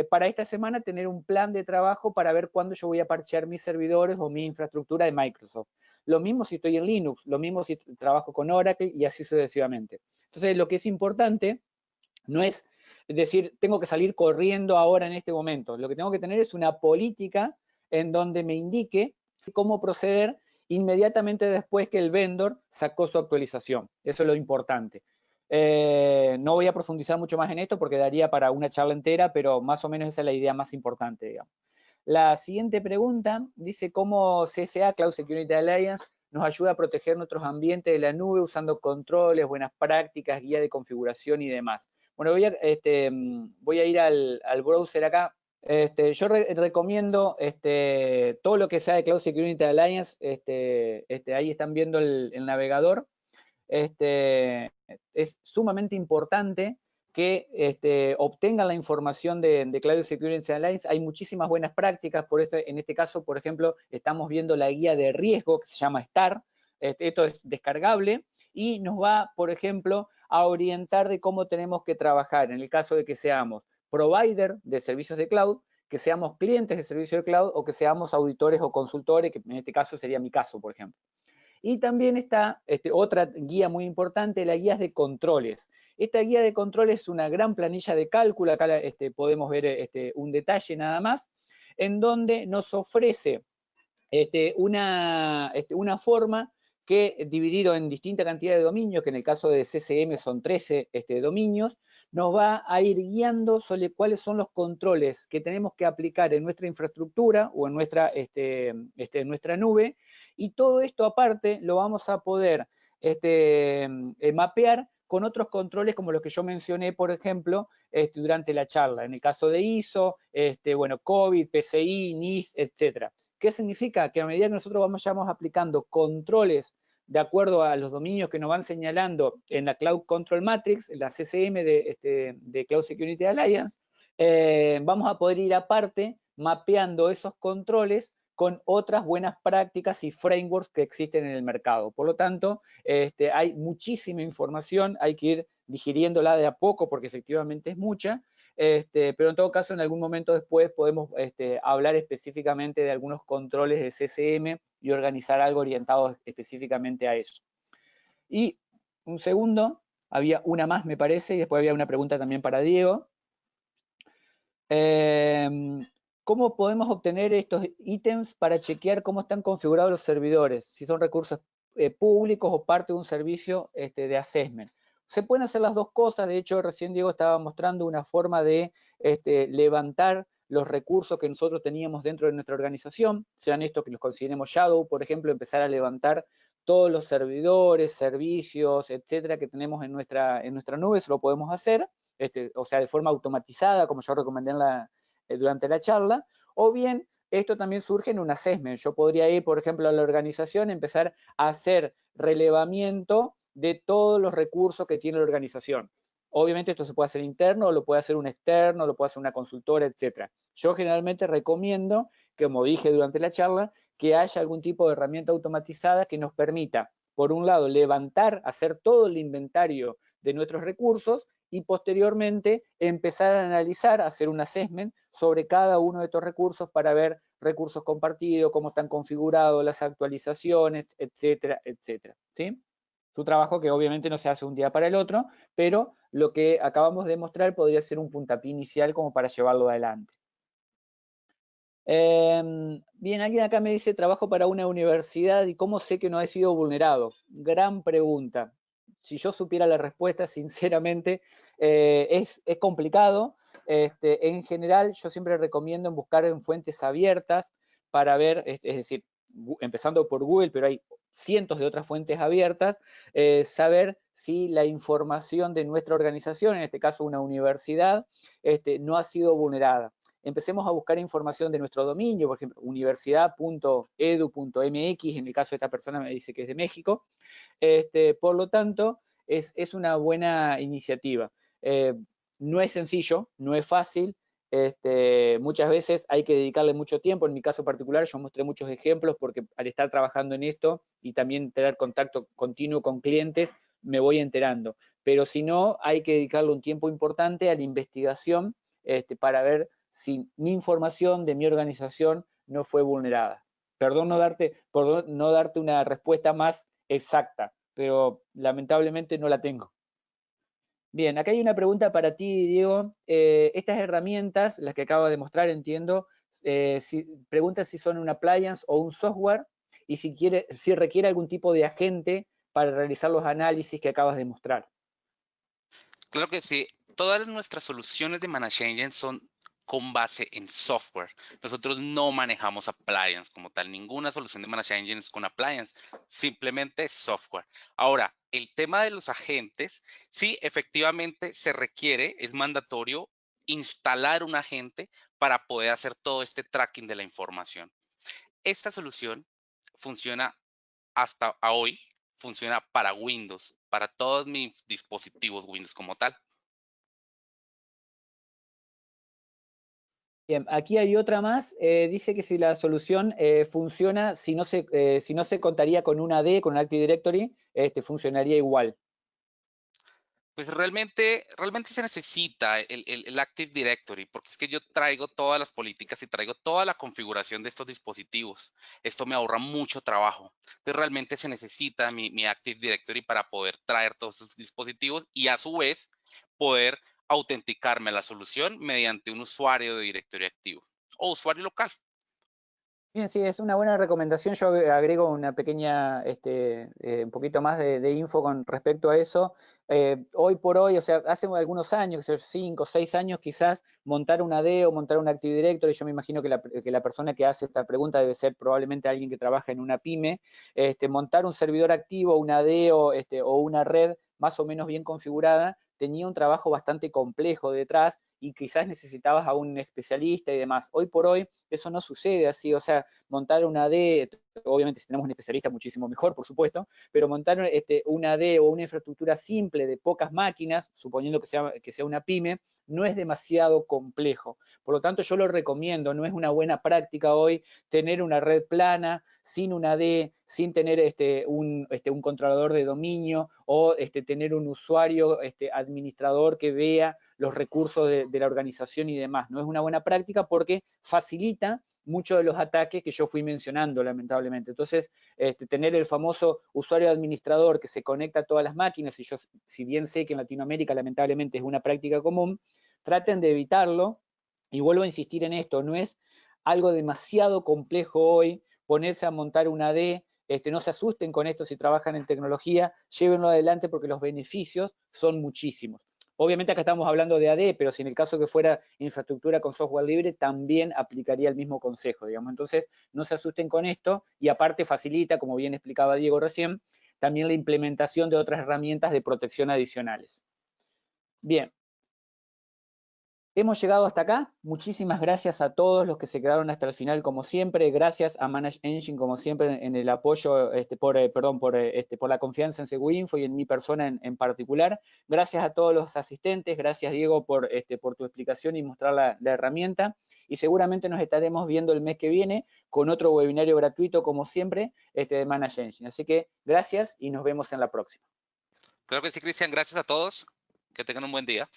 [SPEAKER 1] para esta semana tener un plan de trabajo para ver cuándo yo voy a parchear mis servidores o mi infraestructura de Microsoft. Lo mismo si estoy en Linux, lo mismo si trabajo con Oracle y así sucesivamente. Entonces, lo que es importante no es decir, tengo que salir corriendo ahora en este momento. Lo que tengo que tener es una política en donde me indique cómo proceder inmediatamente después que el vendor sacó su actualización. Eso es lo importante. No voy a profundizar mucho más en esto porque daría para una charla entera, pero más o menos esa es la idea más importante, digamos. La siguiente pregunta dice cómo CSA, Cloud Security Alliance, nos ayuda a proteger nuestros ambientes de la nube usando controles, buenas prácticas, guía de configuración y demás. Bueno, voy a ir al browser acá. Yo recomiendo todo lo que sea de Cloud Security Alliance. Ahí están viendo el navegador. Es sumamente importante que obtengan la información de Cloud Security Alliance. Hay muchísimas buenas prácticas, por eso en este caso, por ejemplo, estamos viendo la guía de riesgo que se llama STAR. Esto es descargable y nos va, por ejemplo, a orientar de cómo tenemos que trabajar en el caso de que seamos provider de servicios de cloud, que seamos clientes de servicios de cloud o que seamos auditores o consultores, que en este caso sería mi caso, por ejemplo. Y también está otra guía muy importante, la guía de controles. Esta guía de controles es una gran planilla de cálculo, acá podemos ver un detalle nada más, en donde nos ofrece una forma que, dividido en distinta cantidad de dominios, que en el caso de CCM son 13 dominios, nos va a ir guiando sobre cuáles son los controles que tenemos que aplicar en nuestra infraestructura o en nuestra nube, y todo esto aparte lo vamos a poder mapear con otros controles como los que yo mencioné, por ejemplo, durante la charla, en el caso de ISO, bueno, COVID, PCI, NIS, etcétera. ¿Qué significa? Que a medida que nosotros vayamos aplicando controles de acuerdo a los dominios que nos van señalando en la Cloud Control Matrix, en la CCM de Cloud Security Alliance, vamos a poder ir aparte mapeando esos controles con otras buenas prácticas y frameworks que existen en el mercado. Por lo tanto, hay muchísima información, hay que ir digiriéndola de a poco porque efectivamente es mucha, pero en todo caso en algún momento después podemos hablar específicamente de algunos controles de CCM y organizar algo orientado específicamente a eso. Y un segundo, había una más me parece, y después había una pregunta también para Diego. ¿Cómo podemos obtener estos ítems para chequear cómo están configurados los servidores? Si son recursos públicos o parte de un servicio de assessment. Se pueden hacer las dos cosas. De hecho, recién Diego estaba mostrando una forma de levantar los recursos que nosotros teníamos dentro de nuestra organización, sean estos que los consideremos Shadow, por ejemplo, empezar a levantar todos los servidores, servicios, etcétera, que tenemos en nuestra nube, eso lo podemos hacer. O sea, de forma automatizada, como yo recomendé durante la charla, o bien esto también surge en un assessment. Yo podría ir, por ejemplo, a la organización y empezar a hacer relevamiento de todos los recursos que tiene la organización. Obviamente esto se puede hacer interno, lo puede hacer un externo, lo puede hacer una consultora, etc. Yo generalmente recomiendo, como dije durante la charla, que haya algún tipo de herramienta automatizada que nos permita, por un lado, levantar, hacer todo el inventario de nuestros recursos y posteriormente empezar a analizar, hacer un assessment sobre cada uno de estos recursos para ver recursos compartidos, cómo están configurados, las actualizaciones, etcétera, etcétera. ¿Sí? Tu trabajo que obviamente no se hace un día para el otro, pero lo que acabamos de mostrar podría ser un puntapié inicial como para llevarlo adelante. Bien, alguien acá me dice, trabajo para una universidad y cómo sé que no he sido vulnerado. Gran pregunta. Si yo supiera la respuesta, sinceramente, es complicado. En general, yo siempre recomiendo buscar en fuentes abiertas para ver, es decir, empezando por Google, pero hay cientos de otras fuentes abiertas, saber si la información de nuestra organización, en este caso una universidad, no ha sido vulnerada. Empecemos a buscar información de nuestro dominio, por ejemplo, universidad.edu.mx, en el caso de esta persona me dice que es de México. Por lo tanto, es una buena iniciativa. No es sencillo, no es fácil, muchas veces hay que dedicarle mucho tiempo. En mi caso particular, yo mostré muchos ejemplos porque al estar trabajando en esto y también tener contacto continuo con clientes, me voy enterando. Pero si no, hay que dedicarle un tiempo importante a la investigación para ver si mi información de mi organización no fue vulnerada. Perdón por no darte una respuesta más exacta, pero lamentablemente no la tengo. Bien, acá hay una pregunta para ti, Diego. Estas herramientas, las que acabo de mostrar, entiendo, pregunta si son un appliance o un software y si requiere algún tipo de agente para realizar los análisis que acabas de mostrar.
[SPEAKER 2] Claro que sí. Todas nuestras soluciones de Managed Engine son con base en software. Nosotros no manejamos appliance como tal. Ninguna solución de Managed Engine es con appliance. Simplemente es software. Ahora, el tema de los agentes, sí, efectivamente se requiere, es mandatorio instalar un agente para poder hacer todo este tracking de la información. Esta solución funciona hasta hoy, funciona para Windows, para todos mis dispositivos Windows como tal.
[SPEAKER 1] Bien, aquí hay otra más. Dice que si la solución funciona, si no se contaría con una D, con un Active Directory, funcionaría igual.
[SPEAKER 2] Pues realmente se necesita el Active Directory, porque es que yo traigo todas las políticas y traigo toda la configuración de estos dispositivos. Esto me ahorra mucho trabajo. Entonces realmente se necesita mi Active Directory para poder traer todos estos dispositivos y a su vez poder autenticarme a la solución mediante un usuario de directorio activo o usuario local.
[SPEAKER 1] Bien, sí, es una buena recomendación. Yo agrego una pequeña, un poquito más de info con respecto a eso. Hoy por hoy, o sea, hace algunos años, 5 o 6 años quizás, montar una D o montar un Active Directory, yo me imagino que la persona que hace esta pregunta debe ser probablemente alguien que trabaja en una pyme, montar un servidor activo, una D o una red más o menos bien configurada, tenía un trabajo bastante complejo detrás y quizás necesitabas a un especialista y demás. Hoy por hoy eso no sucede así, o sea, montar una D, obviamente si tenemos un especialista muchísimo mejor, por supuesto, pero montar una D o una infraestructura simple de pocas máquinas, suponiendo que sea una pyme, no es demasiado complejo. Por lo tanto, yo lo recomiendo, no es una buena práctica hoy tener una red plana, sin una D, sin tener un controlador de dominio o tener un usuario administrador que vea los recursos de la organización y demás. No es una buena práctica porque facilita muchos de los ataques que yo fui mencionando, lamentablemente. Entonces, tener el famoso usuario administrador que se conecta a todas las máquinas, y yo, si bien sé que en Latinoamérica lamentablemente es una práctica común, traten de evitarlo. Y vuelvo a insistir en esto, no es algo demasiado complejo hoy ponerse a montar una D, no se asusten con esto si trabajan en tecnología, llévenlo adelante porque los beneficios son muchísimos. Obviamente acá estamos hablando de AD, pero si en el caso que fuera infraestructura con software libre, también aplicaría el mismo consejo, digamos. Entonces, no se asusten con esto y aparte facilita, como bien explicaba Diego recién, también la implementación de otras herramientas de protección adicionales. Bien, hemos llegado hasta acá. Muchísimas gracias a todos los que se quedaron hasta el final, como siempre. Gracias a Managed Engine, como siempre, en el apoyo, por la confianza en Seguinfo y en mi persona en particular. Gracias a todos los asistentes. Gracias, Diego, por tu explicación y mostrar la herramienta. Y seguramente nos estaremos viendo el mes que viene con otro webinario gratuito, como siempre, de Managed Engine. Así que gracias y nos vemos en la próxima.
[SPEAKER 2] Claro que sí, Cristian. Gracias a todos. Que tengan un buen día.